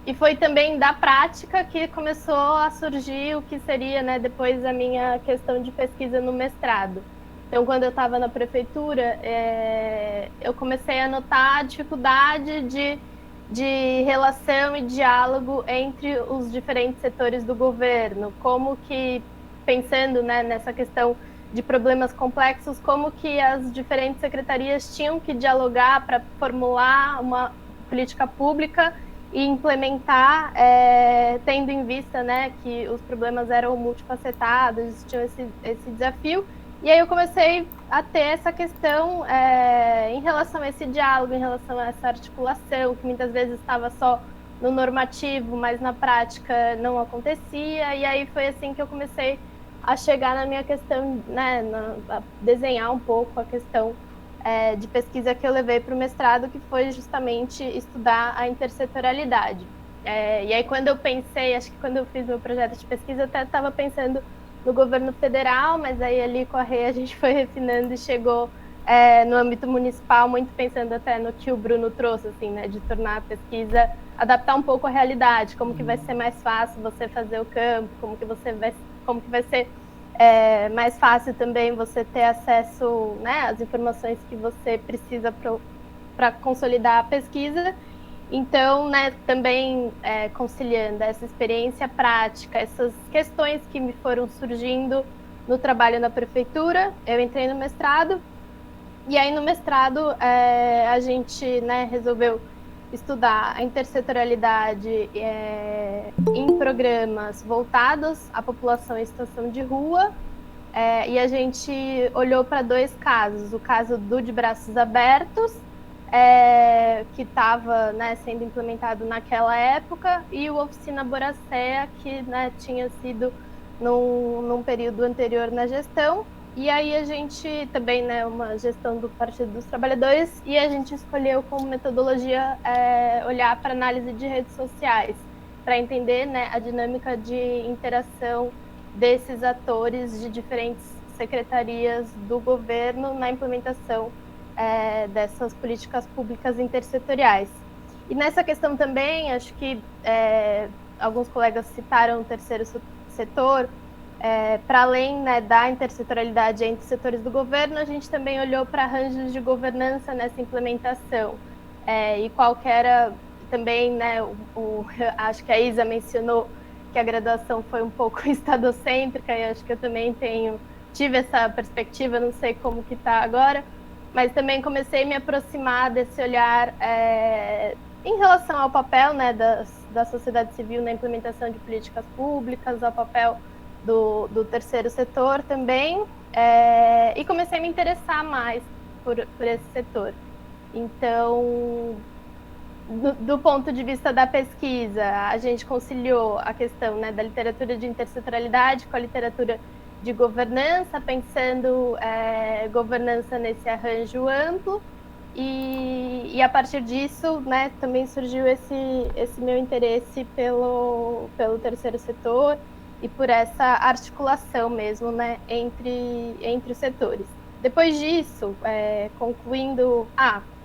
E foi também da prática que começou a surgir o que seria, né, depois a minha questão de pesquisa no mestrado. Então, quando eu estava na prefeitura, eu comecei a notar a dificuldade de relação e diálogo entre os diferentes setores do governo, como que, pensando, né, nessa questão de problemas complexos, como que as diferentes secretarias tinham que dialogar para formular uma política pública e implementar, tendo em vista, né, que os problemas eram multifacetados, existia esse desafio. E aí eu comecei a ter essa questão em relação a esse diálogo, em relação a essa articulação, que muitas vezes estava só no normativo, mas na prática não acontecia. E aí foi assim que eu comecei a chegar na minha questão, né, a desenhar um pouco a questão de pesquisa que eu levei para o mestrado, que foi justamente estudar a intersetorialidade. E aí, quando eu pensei, acho que quando eu fiz meu projeto de pesquisa, eu até estava pensando no governo federal, mas aí ali com a RE a gente foi refinando e chegou no âmbito municipal, muito pensando até no que o Bruno trouxe, assim, né, de tornar a pesquisa, adaptar um pouco a realidade, como que vai ser mais fácil você fazer o campo, como que vai ser mais fácil também você ter acesso, né, às informações que você precisa para consolidar a pesquisa. Então, né, também conciliando essa experiência prática, essas questões que me foram surgindo no trabalho na prefeitura, eu entrei no mestrado, e aí no mestrado a gente, né, resolveu estudar a intersetorialidade em programas voltados à população em situação de rua, e a gente olhou para 2 casos, o caso do De Braços Abertos, que estava, né, sendo implementado naquela época, e o Oficina Boracéia, que, né, tinha sido num período anterior na gestão. E aí a gente também, né, uma gestão do Partido dos Trabalhadores, e a gente escolheu como metodologia olhar para análise de redes sociais, para entender, né, a dinâmica de interação desses atores de diferentes secretarias do governo na implementação dessas políticas públicas intersetoriais. E nessa questão também, acho que alguns colegas citaram o terceiro setor. Para além, né, da intersetorialidade entre setores do governo, a gente também olhou para arranjos de governança nessa implementação. E qual que era também, né, acho que a Isa mencionou que a graduação foi um pouco estadocêntrica, e acho que eu também tive essa perspectiva, não sei como que está agora, mas também comecei a me aproximar desse olhar em relação ao papel, né, da sociedade civil na implementação de políticas públicas, ao papel do terceiro setor também, e comecei a me interessar mais por esse setor. Então, do ponto de vista da pesquisa, a gente conciliou a questão, né, da literatura de intersetorialidade com a literatura de governança, pensando governança nesse arranjo amplo, e a partir disso, né, também surgiu esse meu interesse pelo terceiro setor e por essa articulação mesmo, né, entre os setores. Depois disso, concluindo,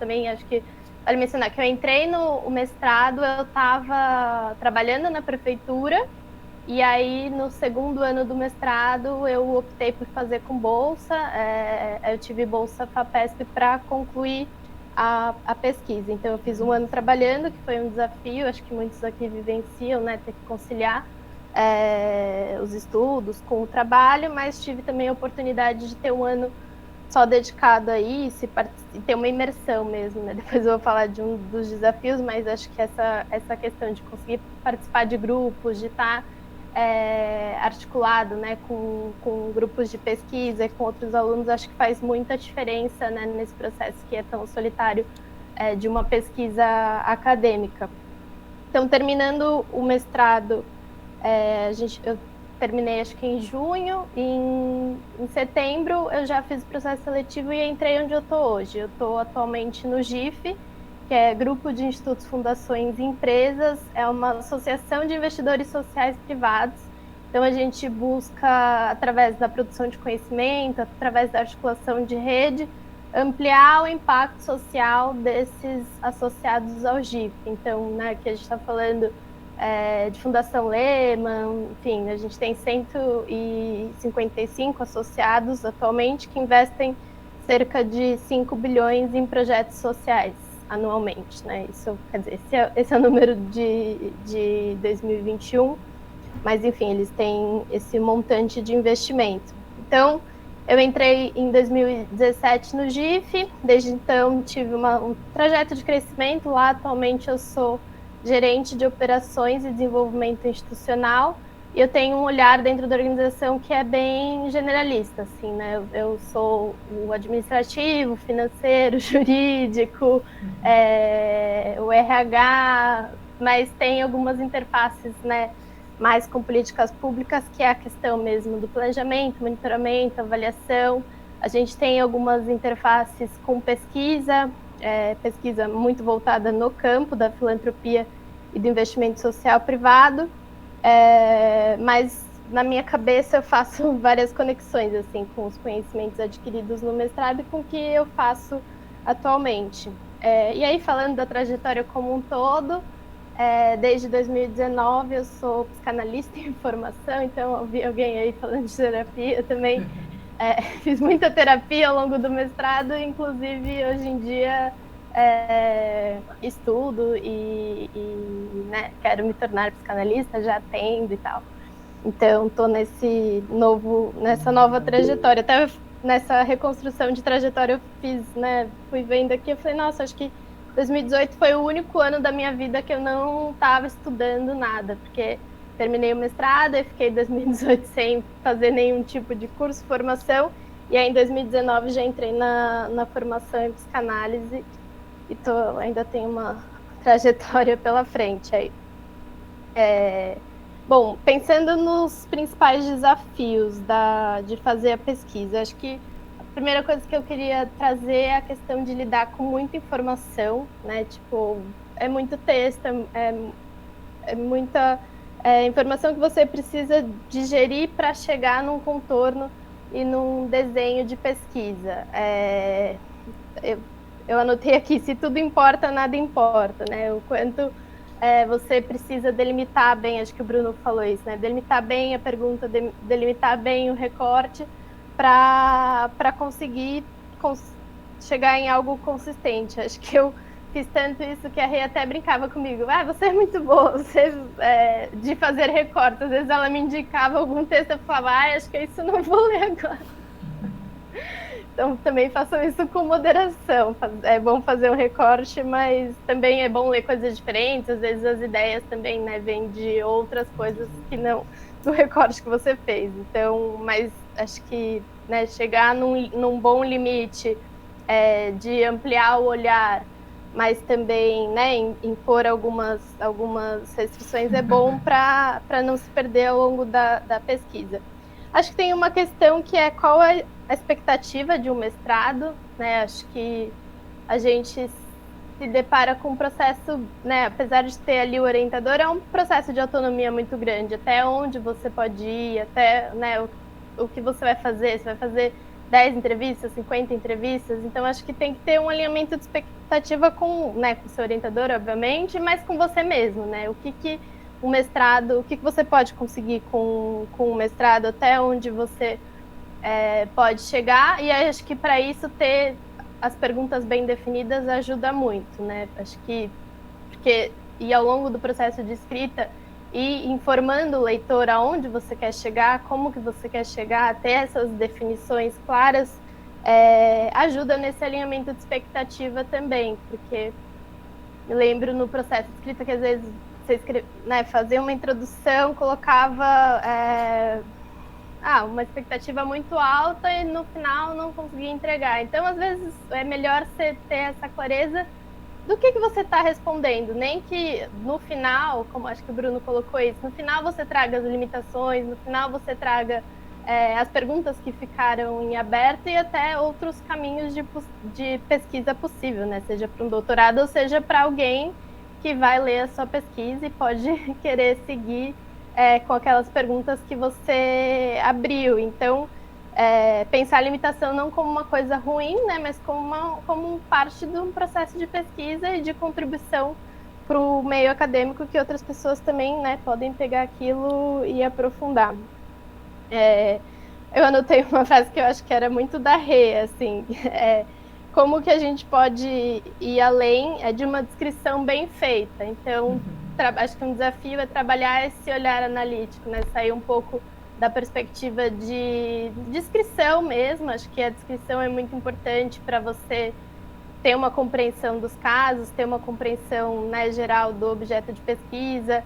também acho que vale mencionar que eu entrei no mestrado, eu estava trabalhando na prefeitura, e aí no segundo ano do mestrado eu optei por fazer com bolsa, eu tive bolsa FAPESP para concluir a pesquisa. Então eu fiz um ano trabalhando, que foi um desafio, acho que muitos aqui vivenciam, né, ter que conciliar os estudos com o trabalho, mas tive também a oportunidade de ter um ano só dedicado a isso e ter uma imersão mesmo, né? Depois eu vou falar de um dos desafios, mas acho que essa questão de conseguir participar de grupos, de estar articulado, né, com grupos de pesquisa e com outros alunos, acho que faz muita diferença, né, nesse processo que é tão solitário de uma pesquisa acadêmica. Então, terminando o mestrado, eu terminei acho que em junho, em setembro eu já fiz o processo seletivo e entrei onde eu estou hoje. Eu estou atualmente no GIF, que é Grupo de Institutos, Fundações e Empresas, é uma associação de investidores sociais privados. Então a gente busca, através da produção de conhecimento, através da articulação de rede, ampliar o impacto social desses associados ao GIF. Então, né, que a gente está falando de Fundação Lehman, enfim, a gente tem 155 associados atualmente que investem cerca de 5 bilhões em projetos sociais anualmente, né? Isso, quer dizer, esse é o número de 2021, mas enfim, eles têm esse montante de investimento. Então, eu entrei em 2017 no GIF, desde então tive um trajeto de crescimento lá. Atualmente eu sou gerente de operações e desenvolvimento institucional, e eu tenho um olhar dentro da organização que é bem generalista, assim, né? Eu sou o administrativo, financeiro, jurídico, o RH, mas tem algumas interfaces, né, mais com políticas públicas, que é a questão mesmo do planejamento, monitoramento, avaliação. A gente tem algumas interfaces com pesquisa muito voltada no campo da filantropia e do investimento social privado, mas na minha cabeça eu faço várias conexões assim, com os conhecimentos adquiridos no mestrado e com o que eu faço atualmente. E aí, falando da trajetória como um todo, desde 2019 eu sou psicanalista em formação, então eu vi alguém aí falando de terapia, eu também fiz muita terapia ao longo do mestrado, inclusive hoje em dia estudo e né, quero me tornar psicanalista, já atendo e tal. Então estou nessa nova trajetória. Até nessa reconstrução de trajetória eu fiz, né, fui vendo aqui, eu falei, nossa, acho que 2018 foi o único ano da minha vida que eu não estava estudando nada, porque terminei o mestrado e fiquei 2018 sem fazer nenhum tipo de curso, formação, e aí em 2019 já entrei na formação em psicanálise e ainda tenho uma trajetória pela frente aí. Bom, pensando nos principais desafios de fazer a pesquisa, acho que a primeira coisa que eu queria trazer é a questão de lidar com muita informação, né? Tipo, é muito texto, é muita informação que você precisa digerir para chegar num contorno e num desenho de pesquisa. Eu anotei aqui, se tudo importa, nada importa, né? O quanto você precisa delimitar bem, acho que o Bruno falou isso, né? Delimitar bem a pergunta, delimitar bem o recorte para conseguir chegar em algo consistente. Acho que eu fiz tanto isso que a Rê até brincava comigo. Você é muito boa de fazer recortes. Às vezes ela me indicava algum texto e eu falava, acho que isso não vou ler agora. Então, também façam isso com moderação. É bom fazer um recorte, mas também é bom ler coisas diferentes. Às vezes as ideias também, né, vêm de outras coisas que não do recorte que você fez. Então, mas acho que né, chegar num bom limite de ampliar o olhar, mas também, né, impor algumas restrições é bom para não se perder ao longo da pesquisa. Acho que tem uma questão que é qual é a expectativa de um mestrado, né? Acho que a gente se depara com um processo, né, apesar de ter ali o orientador, é um processo de autonomia muito grande, até onde você pode ir, até, né, o que você vai fazer, você vai fazer 10 entrevistas, 50 entrevistas, então acho que tem que ter um alinhamento de expectativa com, né, com o seu orientador, obviamente, mas com você mesmo, né, o que o mestrado, o que você pode conseguir com o mestrado, até onde você pode chegar, e acho que para isso ter as perguntas bem definidas ajuda muito, né, acho que, e ao longo do processo de escrita, e informando o leitor aonde você quer chegar, como que você quer chegar, ter essas definições claras, ajuda nesse alinhamento de expectativa também, porque me lembro no processo de escrita que às vezes você fazia uma introdução, colocava uma expectativa muito alta e no final não conseguia entregar. Então, às vezes, é melhor você ter essa clareza do que você está respondendo, nem que no final, como acho que o Bruno colocou isso, no final você traga as limitações, no final você traga as perguntas que ficaram em aberto e até outros caminhos de pesquisa possível, né? Seja para um doutorado ou seja para alguém que vai ler a sua pesquisa e pode querer seguir com aquelas perguntas que você abriu. Então, pensar a limitação não como uma coisa ruim, né, mas como parte de um processo de pesquisa e de contribuição para o meio acadêmico que outras pessoas também, né, podem pegar aquilo e aprofundar. Eu anotei uma frase que eu acho que era muito da Rê, assim, como que a gente pode ir além de uma descrição bem feita. Então, acho que um desafio é trabalhar esse olhar analítico, né, sair um pouco da perspectiva de descrição mesmo. Acho que a descrição é muito importante para você ter uma compreensão dos casos, ter uma compreensão, né, geral do objeto de pesquisa,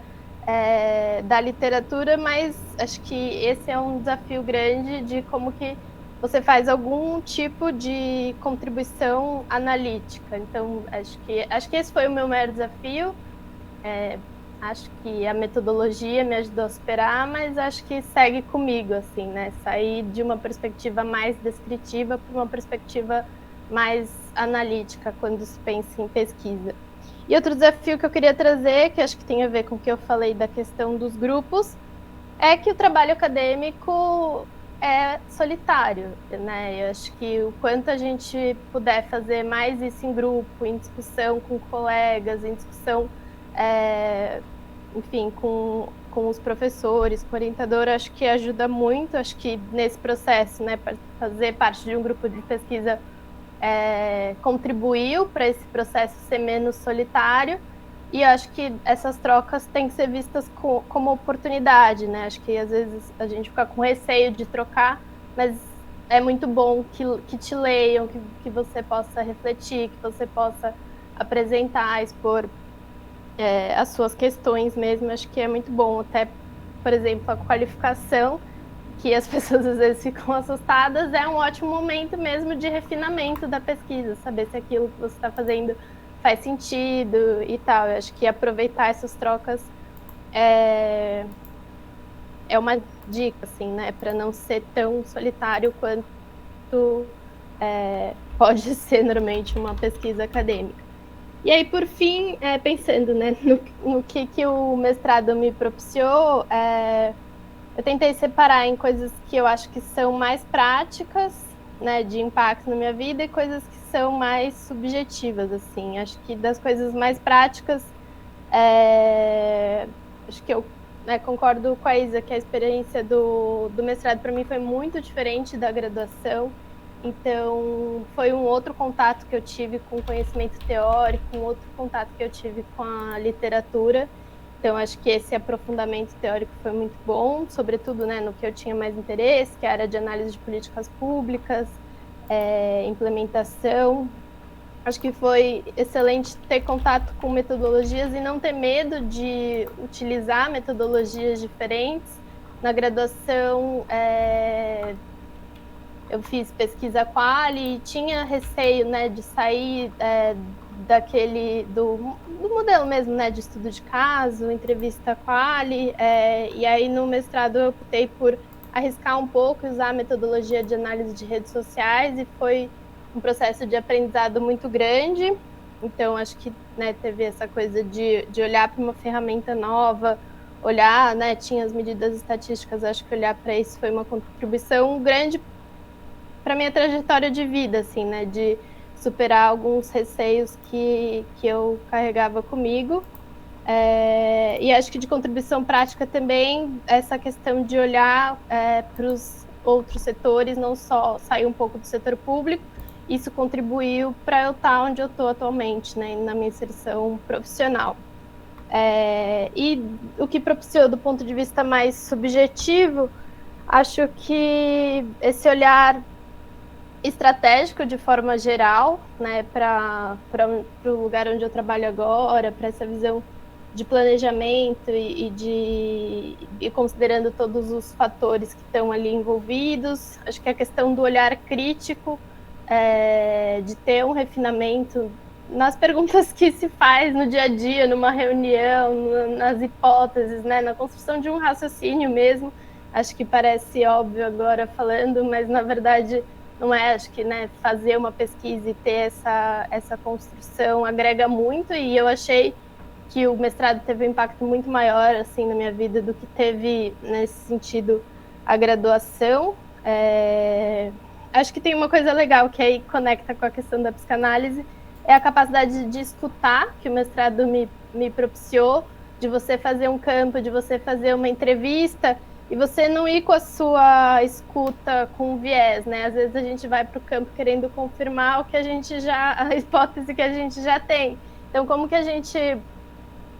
da literatura, mas acho que esse é um desafio grande de como que você faz algum tipo de contribuição analítica. Então, acho que esse foi o meu maior desafio. Acho que a metodologia me ajudou a superar, mas acho que segue comigo, assim, né? Sair de uma perspectiva mais descritiva para uma perspectiva mais analítica quando se pensa em pesquisa. E outro desafio que eu queria trazer, que acho que tem a ver com o que eu falei da questão dos grupos, é que o trabalho acadêmico é solitário, né? Eu acho que o quanto a gente puder fazer mais isso em grupo, em discussão com colegas, em discussão enfim, com os professores, com o orientador, acho que ajuda muito. Acho que nesse processo, né, fazer parte de um grupo de pesquisa contribuiu para esse processo ser menos solitário, e acho que essas trocas têm que ser vistas como oportunidade, né? Acho que às vezes a gente fica com receio de trocar, mas é muito bom que te leiam, que você possa refletir, que você possa apresentar, expor as suas questões mesmo. Acho que é muito bom. Até, por exemplo, a qualificação, que as pessoas às vezes ficam assustadas, é um ótimo momento mesmo de refinamento da pesquisa, saber se aquilo que você está fazendo faz sentido e tal. Eu acho que aproveitar essas trocas é uma dica, assim, né, para não ser tão solitário quanto pode ser normalmente uma pesquisa acadêmica. E aí, por fim, pensando, né, no que o mestrado me propiciou, eu tentei separar em coisas que eu acho que são mais práticas, né, de impacto na minha vida, e coisas que são mais subjetivas, assim. Acho que das coisas mais práticas, acho que eu concordo com a Isa, que a experiência do mestrado para mim foi muito diferente da graduação. Então, foi um outro contato que eu tive com o conhecimento teórico, um outro contato que eu tive com a literatura. Então, acho que esse aprofundamento teórico foi muito bom, sobretudo, né, no que eu tinha mais interesse, que é a área de análise de políticas públicas, implementação. Acho que foi excelente ter contato com metodologias e não ter medo de utilizar metodologias diferentes. Na graduação, eu fiz pesquisa quali e tinha receio, né, de sair do modelo mesmo, né, de estudo de caso, entrevista quali, e aí no mestrado eu optei por arriscar um pouco, usar a metodologia de análise de redes sociais, e foi um processo de aprendizado muito grande. Então, acho que, né, teve essa coisa de olhar para uma ferramenta nova, olhar, né, tinha as medidas estatísticas, acho que olhar para isso foi uma contribuição grande para minha trajetória de vida, assim, né, de superar alguns receios que eu carregava comigo. E acho que de contribuição prática também, essa questão de olhar para os outros setores, não só sair um pouco do setor público, isso contribuiu para eu estar onde eu estou atualmente, né, na minha inserção profissional. E o que propiciou do ponto de vista mais subjetivo, acho que esse olhar estratégico de forma geral, né, para o lugar onde eu trabalho agora, para essa visão de planejamento e considerando todos os fatores que estão ali envolvidos. Acho que a questão do olhar crítico, de ter um refinamento nas perguntas que se faz no dia a dia, numa reunião, nas hipóteses, né, na construção de um raciocínio mesmo. Acho que parece óbvio agora falando, mas na verdade não é. Acho que, né, fazer uma pesquisa e ter essa construção agrega muito, e eu achei que o mestrado teve um impacto muito maior, assim, na minha vida do que teve, nesse sentido, a graduação. Acho que tem uma coisa legal que aí conecta com a questão da psicanálise, é a capacidade de escutar, que o mestrado me propiciou, de você fazer um campo, de você fazer uma entrevista, e você não ir com a sua escuta com viés, né? Às vezes a gente vai para o campo querendo confirmar a hipótese que a gente já tem. Então, como que a gente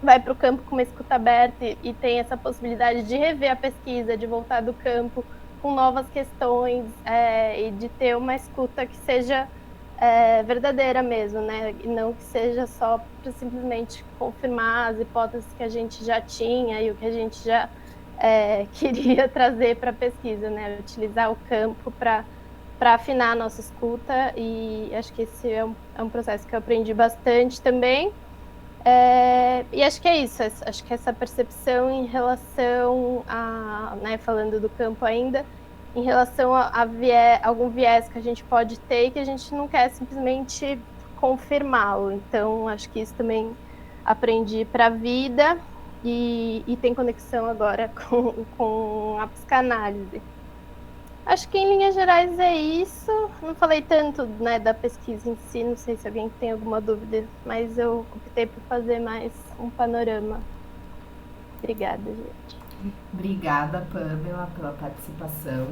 vai para o campo com uma escuta aberta e tem essa possibilidade de rever a pesquisa, de voltar do campo com novas questões, e de ter uma escuta que seja verdadeira mesmo, né? E não que seja só para simplesmente confirmar as hipóteses que a gente já tinha e o que a gente já queria trazer para a pesquisa, né? Utilizar o campo para afinar a nossa escuta, e acho que esse é um processo que eu aprendi bastante também. E acho que é isso, acho que essa percepção em relação a, né, falando do campo ainda, em relação a algum viés que a gente pode ter e que a gente não quer simplesmente confirmá-lo. Então, acho que isso também aprendi para a vida e tem conexão agora com a psicanálise. Acho que, em linhas gerais, é isso. Não falei tanto, né, da pesquisa em si, não sei se alguém tem alguma dúvida, mas eu optei por fazer mais um panorama. Obrigada, gente. Obrigada, Pamela, pela participação.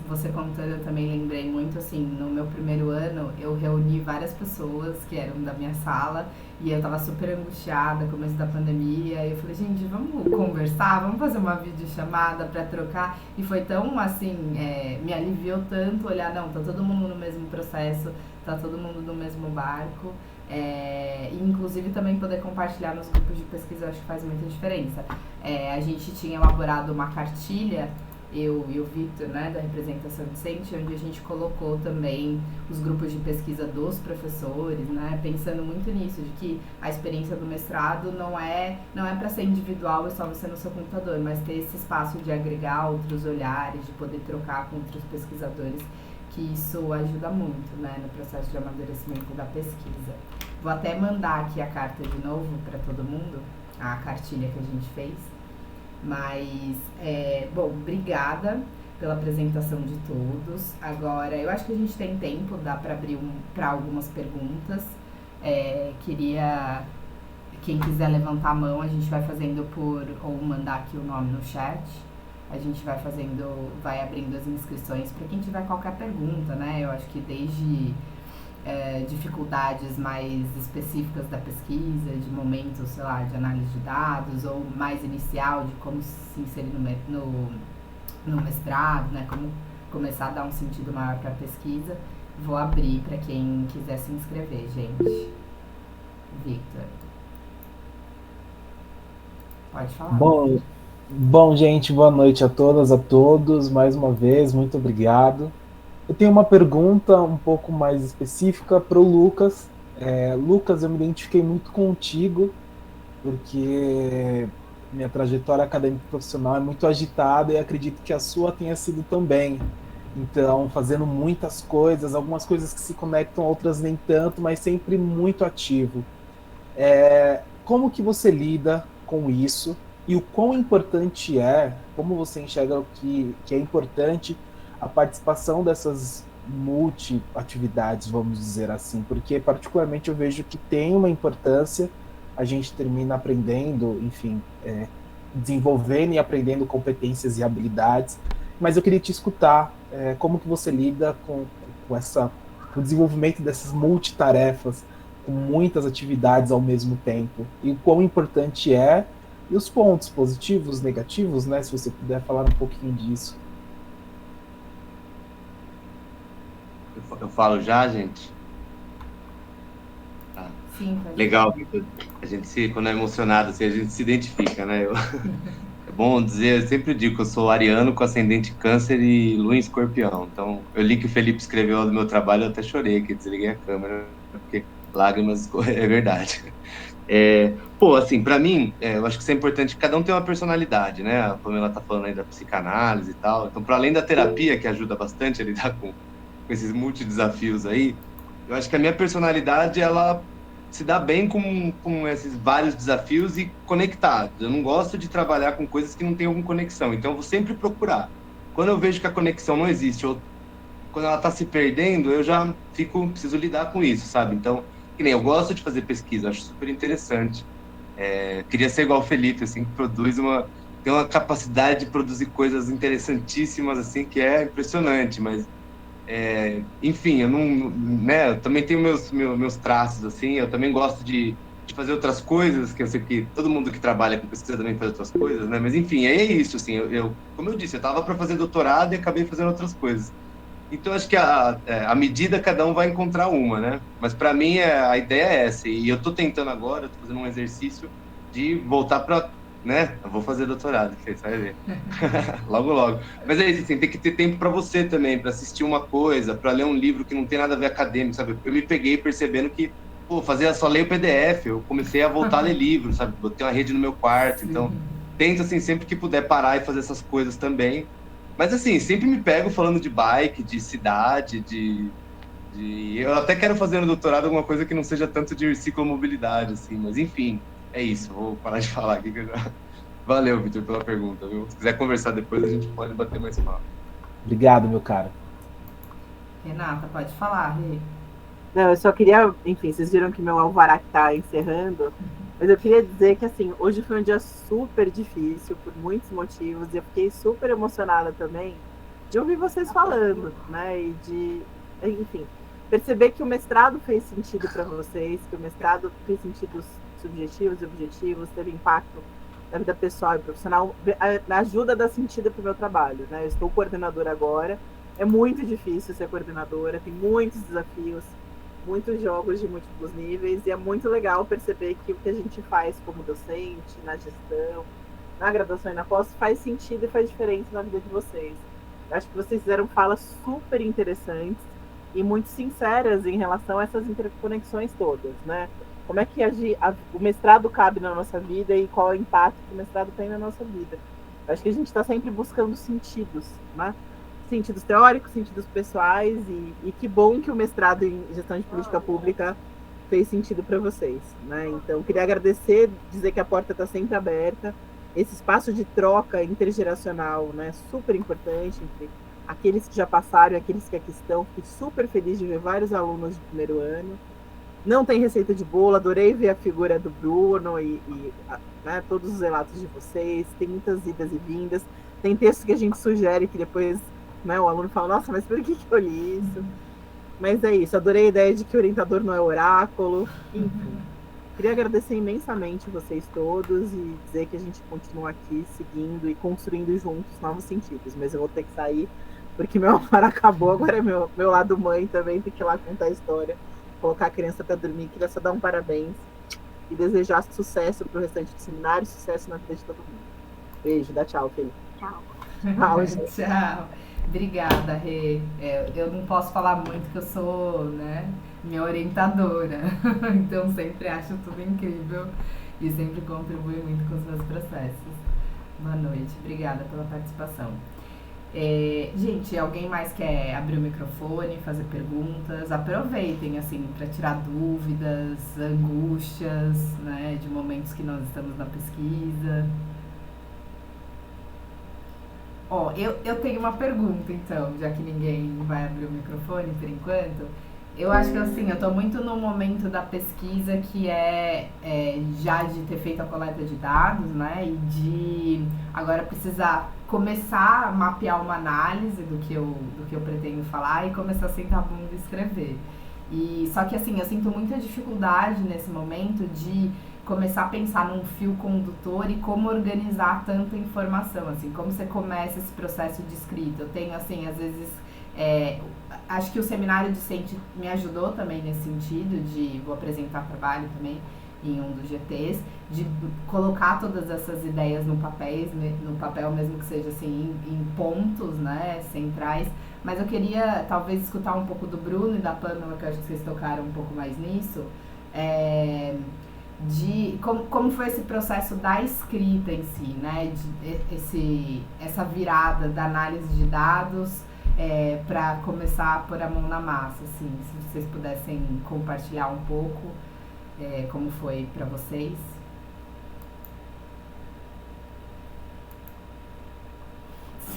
Você contando, eu também lembrei muito, assim, no meu primeiro ano, eu reuni várias pessoas que eram da minha sala e eu tava super angustiada, começo da pandemia, e eu falei, gente, vamos conversar, vamos fazer uma videochamada pra trocar, e foi tão, assim, me aliviou tanto olhar, não, tá todo mundo no mesmo processo, tá todo mundo no mesmo barco, e inclusive também poder compartilhar nos grupos de pesquisa, eu acho que faz muita diferença. A gente tinha elaborado uma cartilha, eu e o Victor, né, da representação docente, onde a gente colocou também os grupos de pesquisa dos professores, né, pensando muito nisso, de que a experiência do mestrado não é para ser individual, é só você no seu computador, mas ter esse espaço de agregar outros olhares, de poder trocar com outros pesquisadores, que isso ajuda muito, né, no processo de amadurecimento da pesquisa. Vou até mandar aqui a carta de novo para todo mundo, a cartilha que a gente fez. Mas, bom, obrigada pela apresentação de todos. Agora, eu acho que a gente tem tempo, dá para abrir para algumas perguntas. Quem quiser levantar a mão, a gente vai fazendo ou mandar aqui o nome no chat. A gente vai abrindo as inscrições para quem tiver qualquer pergunta, né? Eu acho que desde dificuldades mais específicas da pesquisa, de momentos, sei lá, de análise de dados, ou mais inicial, de como se inserir no mestrado, né, como começar a dar um sentido maior para a pesquisa. Vou abrir para quem quiser se inscrever, gente. Victor. Pode falar. Bom, Bom, gente, boa noite a todas, a todos. Mais uma vez, muito obrigado. Eu tenho uma pergunta um pouco mais específica para o Lucas. Lucas, eu me identifiquei muito contigo, porque minha trajetória acadêmica e profissional é muito agitada e acredito que a sua tenha sido também. Então, fazendo muitas coisas, algumas coisas que se conectam, outras nem tanto, mas sempre muito ativo. Como que você lida com isso e o quão importante como você enxerga que é importante a participação dessas multi-atividades, vamos dizer assim, porque particularmente eu vejo que tem uma importância, a gente termina aprendendo, enfim, desenvolvendo e aprendendo competências e habilidades, mas eu queria te escutar, como que você lida com com o desenvolvimento dessas multitarefas, com muitas atividades ao mesmo tempo, e o quão importante e os pontos positivos, negativos, né? Se você puder falar um pouquinho disso. Eu falo já, gente? Tá. Sim, pode Legal, a gente quando é emocionado, assim, a gente se identifica, né? É bom dizer, eu sempre digo que eu sou ariano com ascendente câncer e lua em escorpião. Então, eu li que o Felipe escreveu do meu trabalho, eu até chorei aqui, desliguei a câmera, porque lágrimas, é verdade. Assim, para mim, eu acho que isso é importante, cada um tem uma personalidade, né? A Pamela tá falando aí da psicanálise e tal. Então, para além da terapia, que ajuda bastante a lidar com esses multidesafios aí, eu acho que a minha personalidade, ela se dá bem com esses vários desafios e conectados. Eu não gosto de trabalhar com coisas que não têm alguma conexão, então eu vou sempre procurar. Quando eu vejo que a conexão não existe, ou quando ela está se perdendo, eu já preciso lidar com isso, sabe? Então, que nem eu gosto de fazer pesquisa, acho super interessante. Queria ser igual o Felipe, assim, que tem uma capacidade de produzir coisas interessantíssimas, assim, que é impressionante, mas enfim, eu não, né, eu também tenho meus traços, assim, eu também gosto de fazer outras coisas, que eu sei que todo mundo que trabalha com pesquisa também faz outras coisas, né, mas enfim, é isso, assim, como eu disse, eu estava para fazer doutorado e acabei fazendo outras coisas. Então, acho que a medida cada um vai encontrar uma, né, mas para mim a ideia é essa, e eu estou tentando agora, estou fazendo um exercício de voltar para, né? Eu vou fazer doutorado, você vai ver. Logo, logo. Mas é isso, assim, tem que ter tempo para você também, para assistir uma coisa, para ler um livro que não tem nada a ver acadêmico, sabe? Eu me peguei percebendo que, só leio PDF, eu comecei a voltar a ler livros, sabe? Botei uma rede no meu quarto, então tento, assim, sempre que puder parar e fazer essas coisas também. Mas, assim, sempre me pego falando de bike, de cidade, eu até quero fazer no doutorado alguma coisa que não seja tanto de ciclomobilidade, assim, mas enfim. É isso, vou parar de falar aqui. Valeu, Vitor, pela pergunta, viu? Se quiser conversar depois, a gente pode bater mais papo. Obrigado, meu cara. Renata, pode falar, Rê. Não, eu só queria, enfim, vocês viram que meu alvará tá encerrando, mas eu queria dizer que, assim, hoje foi um dia super difícil, por muitos motivos, e eu fiquei super emocionada também de ouvir vocês falando, né, e enfim, perceber que o mestrado fez sentido para vocês, que o mestrado fez sentido subjetivos e objetivos, teve impacto na vida pessoal e profissional, na ajuda da sentido para o meu trabalho, né? Eu estou coordenadora agora, é muito difícil ser coordenadora, tem muitos desafios, muitos jogos de múltiplos níveis, e é muito legal perceber que o que a gente faz como docente, na gestão, na graduação e na pós, faz sentido e faz diferença na vida de vocês. Eu acho que vocês fizeram falas super interessantes e muito sinceras em relação a essas interconexões todas, né? Como é que o mestrado cabe na nossa vida e qual é o impacto que o mestrado tem na nossa vida. Eu acho que a gente está sempre buscando sentidos, né? Sentidos teóricos, sentidos pessoais, e que bom que o mestrado em gestão de política pública fez sentido para vocês, né? Então, queria agradecer, dizer que a porta está sempre aberta, esse espaço de troca intergeracional, né? Super importante entre aqueles que já passaram e aqueles que aqui estão. Fiquei super feliz de ver vários alunos de primeiro ano. Não tem receita de bolo, adorei ver a figura do Bruno né, todos os relatos de vocês, tem muitas idas e vindas, tem texto que a gente sugere que depois, né, o aluno fala, nossa, mas por que eu li isso? Mas é isso, adorei a ideia de que o orientador não é oráculo, enfim. Queria agradecer imensamente vocês todos e dizer que a gente continua aqui seguindo e construindo juntos novos sentidos, mas eu vou ter que sair, porque meu alvar acabou, agora é meu lado mãe também, tem que ir lá contar a história, colocar a criança para dormir. Queria só dar um parabéns e desejar sucesso para o restante do seminário, sucesso na vida de todo mundo. Beijo, dá tchau, filho. Tchau. Tchau, gente. Tchau. Obrigada, Rê. Eu não posso falar muito que eu sou, né, minha orientadora. Então sempre acho tudo incrível e sempre contribui muito com os meus processos. Boa noite, obrigada pela participação. Gente, alguém mais quer abrir o microfone, fazer perguntas? Aproveitem, assim, para tirar dúvidas, angústias, né, de momentos que nós estamos na pesquisa. Eu tenho uma pergunta, então, já que ninguém vai abrir o microfone por enquanto. Eu acho que, assim, eu estou muito no momento da pesquisa que já de ter feito a coleta de dados, né, e de agora precisar começar a mapear uma análise do que eu pretendo falar e começar a sentar a bunda e escrever. Só que, assim, eu sinto muita dificuldade nesse momento de começar a pensar num fio condutor e como organizar tanta informação, assim, como você começa esse processo de escrita. Eu tenho, assim, às vezes, acho que o seminário discente me ajudou também nesse sentido, vou apresentar trabalho também em um dos GTs, de colocar todas essas ideias no papel mesmo que seja assim, em pontos, né, centrais. Mas eu queria talvez escutar um pouco do Bruno e da Pamela, que eu acho que vocês tocaram um pouco mais nisso, de como foi esse processo da escrita em si, né? Essa virada da análise de dados para começar a pôr a mão na massa, assim, se vocês pudessem compartilhar um pouco como foi para vocês.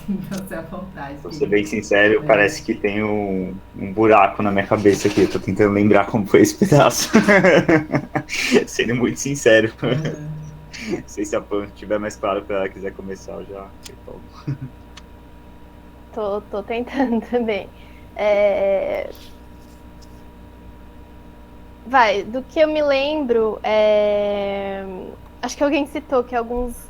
Sintam-se à vontade. Vou ser bem sincero, parece que tem um buraco na minha cabeça aqui. Eu tô tentando lembrar como foi esse pedaço. Sendo muito sincero. Não sei se a Pam estiver mais claro para ela quiser começar, eu já retomo. Tô tentando também. Do que eu me lembro, acho que alguém citou que alguns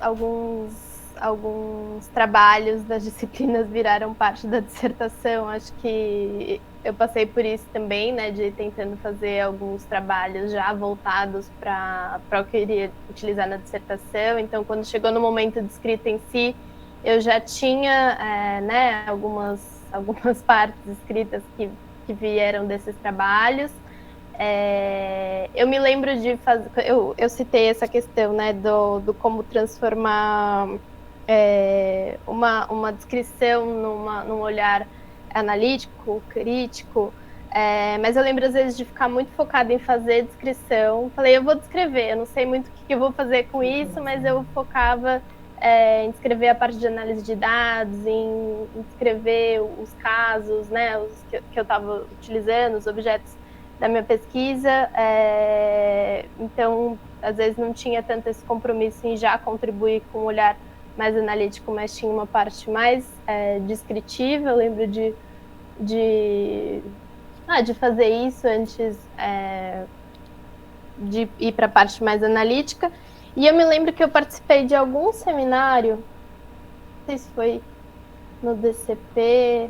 trabalhos das disciplinas viraram parte da dissertação. Acho que eu passei por isso também, né, de tentando fazer alguns trabalhos já voltados para o que eu iria utilizar na dissertação. Então, quando chegou no momento de escrita em si, eu já tinha né, algumas partes escritas que vieram desses trabalhos. Eu me lembro de fazer... Eu citei essa questão, né, do como transformar uma descrição num olhar analítico, crítico, mas eu lembro às vezes de ficar muito focada em fazer descrição. Falei, eu vou descrever, eu não sei muito o que eu vou fazer com isso, mas eu focava em descrever a parte de análise de dados, em descrever os casos, né, os que eu estava utilizando, os objetos da minha pesquisa. Então, às vezes não tinha tanto esse compromisso em já contribuir com um olhar mais analítico, mas tinha uma parte mais descritiva. Eu lembro de fazer isso antes de ir para a parte mais analítica. E eu me lembro que eu participei de algum seminário, não sei se foi no DCP,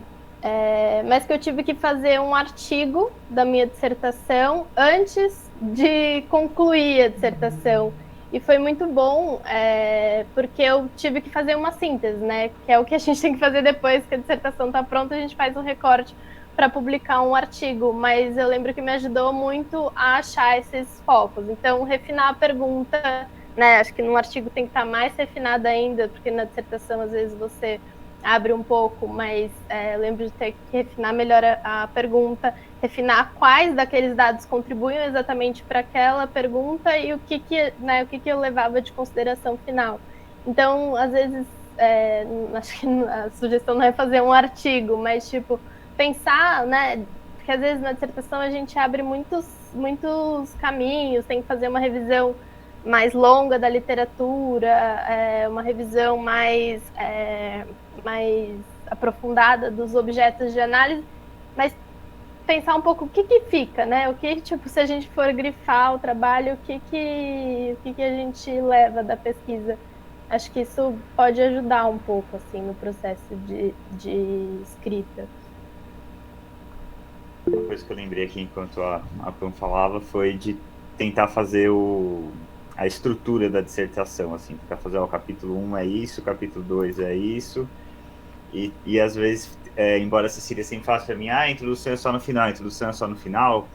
mas que eu tive que fazer um artigo da minha dissertação antes de concluir a dissertação. E foi muito bom, porque eu tive que fazer uma síntese, né? Que é o que a gente tem que fazer depois que a dissertação está pronta, a gente faz um recorte para publicar um artigo. Mas eu lembro que me ajudou muito a achar esses focos. Então, refinar a pergunta, né? Acho que no artigo tem que estar mais refinado ainda, porque na dissertação, às vezes, você abre um pouco, mas lembro de ter que refinar melhor a pergunta, refinar quais daqueles dados contribuem exatamente para aquela pergunta e o que eu levava de consideração final. Então, às vezes, acho que a sugestão não é fazer um artigo, mas, tipo, pensar, né, porque às vezes na dissertação a gente abre muitos caminhos, tem que fazer uma revisão mais longa da literatura, uma revisão mais aprofundada dos objetos de análise, mas pensar um pouco o que fica, né? O que, tipo, se a gente for grifar o trabalho, o que a gente leva da pesquisa? Acho que isso pode ajudar um pouco, assim, no processo de escrita. Uma coisa que eu lembrei aqui enquanto a Pam falava foi de tentar fazer a estrutura da dissertação, assim, para fazer o capítulo 1 é isso, o capítulo 2 é isso, e às vezes, embora a Cecília sempre faça para mim, a introdução é só no final, a introdução é só no final,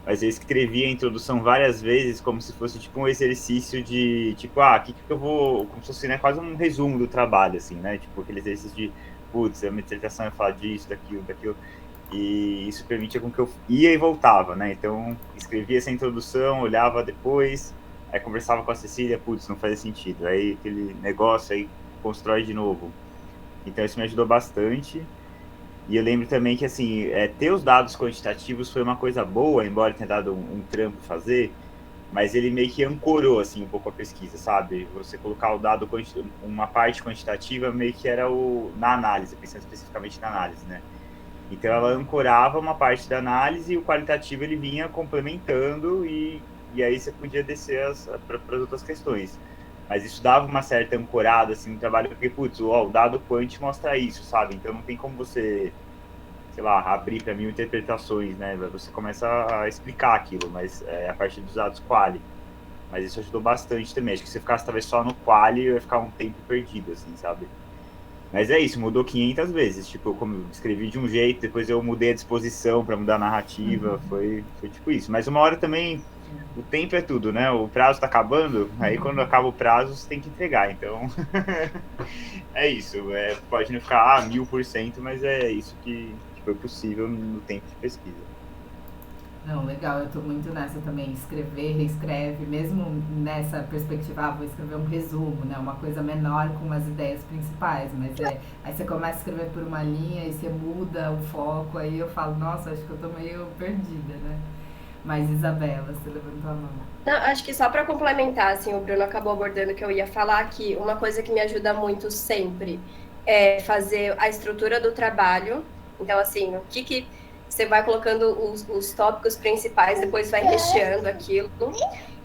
mas eu escrevi a introdução várias vezes como se fosse tipo um exercício de, tipo, o que eu vou, como se fosse, né, quase um resumo do trabalho, assim, né, tipo aquele exercício de, putz, a minha dissertação é falar disso, daquilo, e isso permitia com que eu ia e voltava, né, então escrevia essa introdução, olhava depois, aí conversava com a Cecília, putz, não fazia sentido, aí aquele negócio, aí constrói de novo. Então isso me ajudou bastante. E eu lembro também que, assim, ter os dados quantitativos foi uma coisa boa, embora tenha dado um trampo fazer, mas ele meio que ancorou, assim, um pouco a pesquisa, sabe? Você colocar o dado, uma parte quantitativa meio que era na análise, pensando especificamente na análise, né? Então ela ancorava uma parte da análise e o qualitativo ele vinha complementando e aí você podia descer para as outras questões. Mas isso dava uma certa ancorada, assim, no trabalho, porque, putz, o dado quant mostra isso, sabe? Então não tem como você, sei lá, abrir para 1000 interpretações, né? Você começa a explicar aquilo, mas a partir dos dados quali. Mas isso ajudou bastante também. Acho que se você ficasse talvez só no quali, ia ficar um tempo perdido, assim, sabe? Mas é isso, mudou 500 vezes. Tipo, como eu escrevi de um jeito, depois eu mudei a disposição para mudar a narrativa, foi tipo isso. Mas uma hora também, o tempo é tudo, né? O prazo tá acabando, aí quando acaba o prazo, você tem que entregar. Então, é isso. Pode não ficar 1000%, mas é isso que foi possível no tempo de pesquisa. Não, legal, eu tô muito nessa também, escrever, reescreve, mesmo nessa perspectiva, vou escrever um resumo, né, uma coisa menor com as ideias principais, mas aí você começa a escrever por uma linha e você muda o foco, aí eu falo, nossa, acho que eu tô meio perdida, né? Mas Isabela, você levantou a mão. Não, acho que só para complementar, assim, o Bruno acabou abordando que eu ia falar que uma coisa que me ajuda muito sempre é fazer a estrutura do trabalho, então, assim, o que você vai colocando os tópicos principais, depois vai recheando aquilo.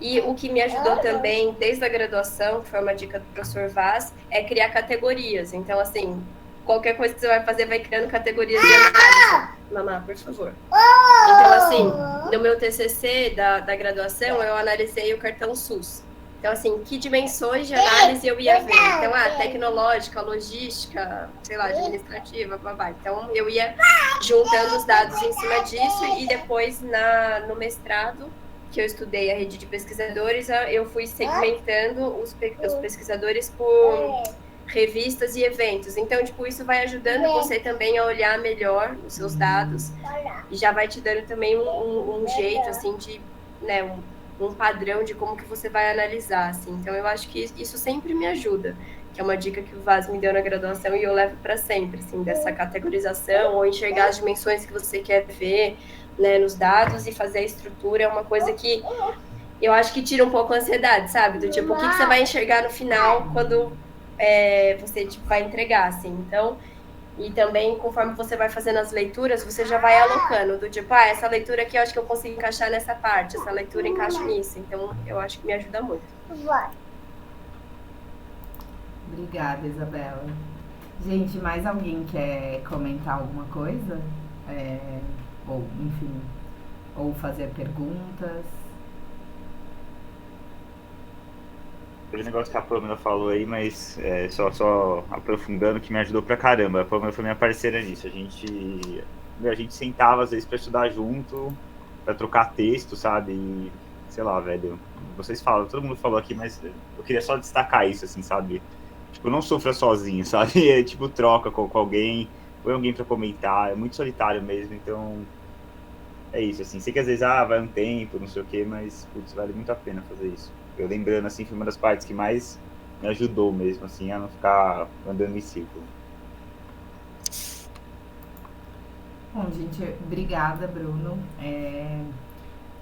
E o que me ajudou também, desde a graduação, que foi uma dica do professor Vaz, é criar categorias. Então, assim, qualquer coisa que você vai fazer, vai criando categorias de análise. Mamá, por favor. Então, assim, no meu TCC da graduação, eu analisei o cartão SUS. Então, assim, que dimensões de análise eu ia ver? Então, tecnológica, logística, sei lá, administrativa, babá. Então, eu ia juntando os dados em cima disso e depois no mestrado, que eu estudei a rede de pesquisadores, eu fui segmentando os pesquisadores por revistas e eventos. Então, tipo, isso vai ajudando você também a olhar melhor os seus dados e já vai te dando também um jeito, assim, de, né, um padrão de como que você vai analisar, assim. Então, eu acho que isso sempre me ajuda, que é uma dica que o Vaz me deu na graduação e eu levo para sempre, assim, dessa categorização ou enxergar as dimensões que você quer ver, né, nos dados e fazer a estrutura é uma coisa que eu acho que tira um pouco a ansiedade, sabe? Do tipo, o que você vai enxergar no final quando você tipo, vai entregar, assim. Então, e também, conforme você vai fazendo as leituras, você já vai alocando, do tipo, essa leitura aqui eu acho que eu consigo encaixar nessa parte, essa leitura encaixa nisso. Então, eu acho que me ajuda muito. Obrigada, Isabela. Gente, mais alguém quer comentar alguma coisa? Ou, enfim, ou fazer perguntas? O negócio que a Pamela falou aí, mas só aprofundando, que me ajudou pra caramba. A Pamela foi minha parceira nisso. A gente sentava às vezes pra estudar junto, pra trocar texto, sabe? E, sei lá, velho, vocês falam, todo mundo falou aqui, mas eu queria só destacar isso, assim, sabe? Tipo, não sofra sozinho, sabe? É tipo, troca com alguém, põe alguém pra comentar, é muito solitário mesmo, então é isso, assim. Sei que às vezes, vai um tempo, não sei o quê, mas, putz, vale muito a pena fazer isso. Eu lembrando, assim, foi uma das partes que mais me ajudou mesmo, assim, a não ficar andando em círculo. Bom, gente, obrigada, Bruno.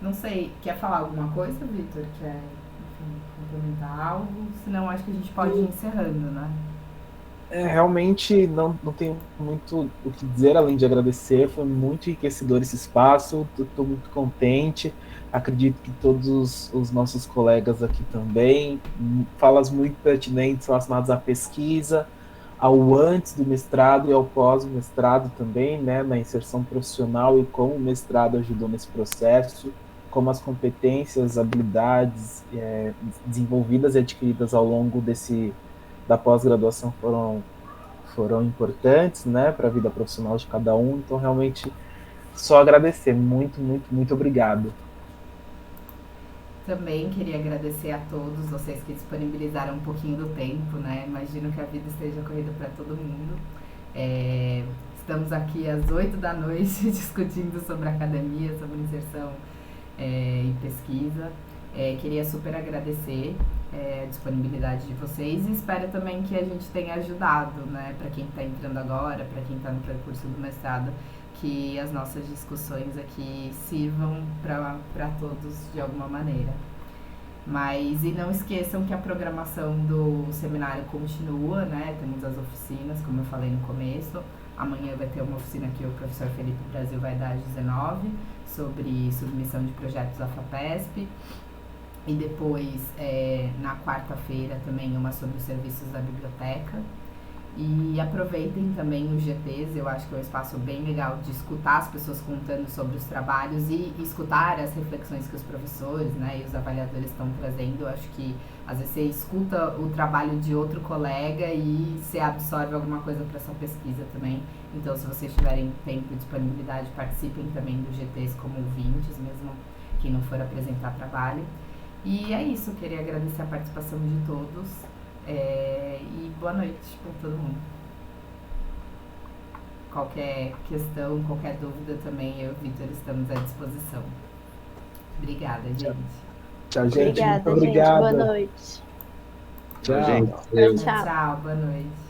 Não sei, quer falar alguma coisa, Vitor? Quer, enfim, complementar algo? Senão, acho que a gente pode ir encerrando, né? Realmente não tenho muito o que dizer, além de agradecer. Foi muito enriquecedor esse espaço, estou muito contente. Acredito que todos os nossos colegas aqui também, falas muito pertinentes relacionadas à pesquisa, ao antes do mestrado e ao pós-mestrado também, né, na inserção profissional e como o mestrado ajudou nesse processo. como as competências, habilidades desenvolvidas e adquiridas ao longo da pós-graduação foram importantes, né, para a vida profissional de cada um. Então, realmente, só agradecer. Muito, muito, muito obrigado. Também queria agradecer a todos vocês que disponibilizaram um pouquinho do tempo, né? Imagino que a vida esteja corrida para todo mundo. Estamos aqui às 8 da noite discutindo sobre academia, sobre inserção e pesquisa. Queria super agradecer a disponibilidade de vocês e espero também que a gente tenha ajudado, né? Para quem está entrando agora, para quem está no percurso do mestrado, que as nossas discussões aqui sirvam para todos de alguma maneira. E não esqueçam que a programação do seminário continua, né? Temos as oficinas, como eu falei no começo. Amanhã vai ter uma oficina que o professor Felipe Brasil vai dar às 19, sobre submissão de projetos à FAPESP. E depois, na quarta-feira, também uma sobre os serviços da biblioteca. E aproveitem também os GTs, eu acho que é um espaço bem legal de escutar as pessoas contando sobre os trabalhos e escutar as reflexões que os professores, né, e os avaliadores estão trazendo. Eu acho que às vezes você escuta o trabalho de outro colega e você absorve alguma coisa para sua pesquisa também. Então, se vocês tiverem tempo e disponibilidade, participem também dos GTs como ouvintes, mesmo quem não for apresentar trabalho. E é isso, eu queria agradecer a participação de todos. E boa noite para todo mundo. Qualquer questão, qualquer dúvida também, eu e o Vitor estamos à disposição. Obrigada, gente. Tchau, gente. Obrigada, muito obrigado. Boa noite. Tchau, gente. Tchau. Tchau, boa noite.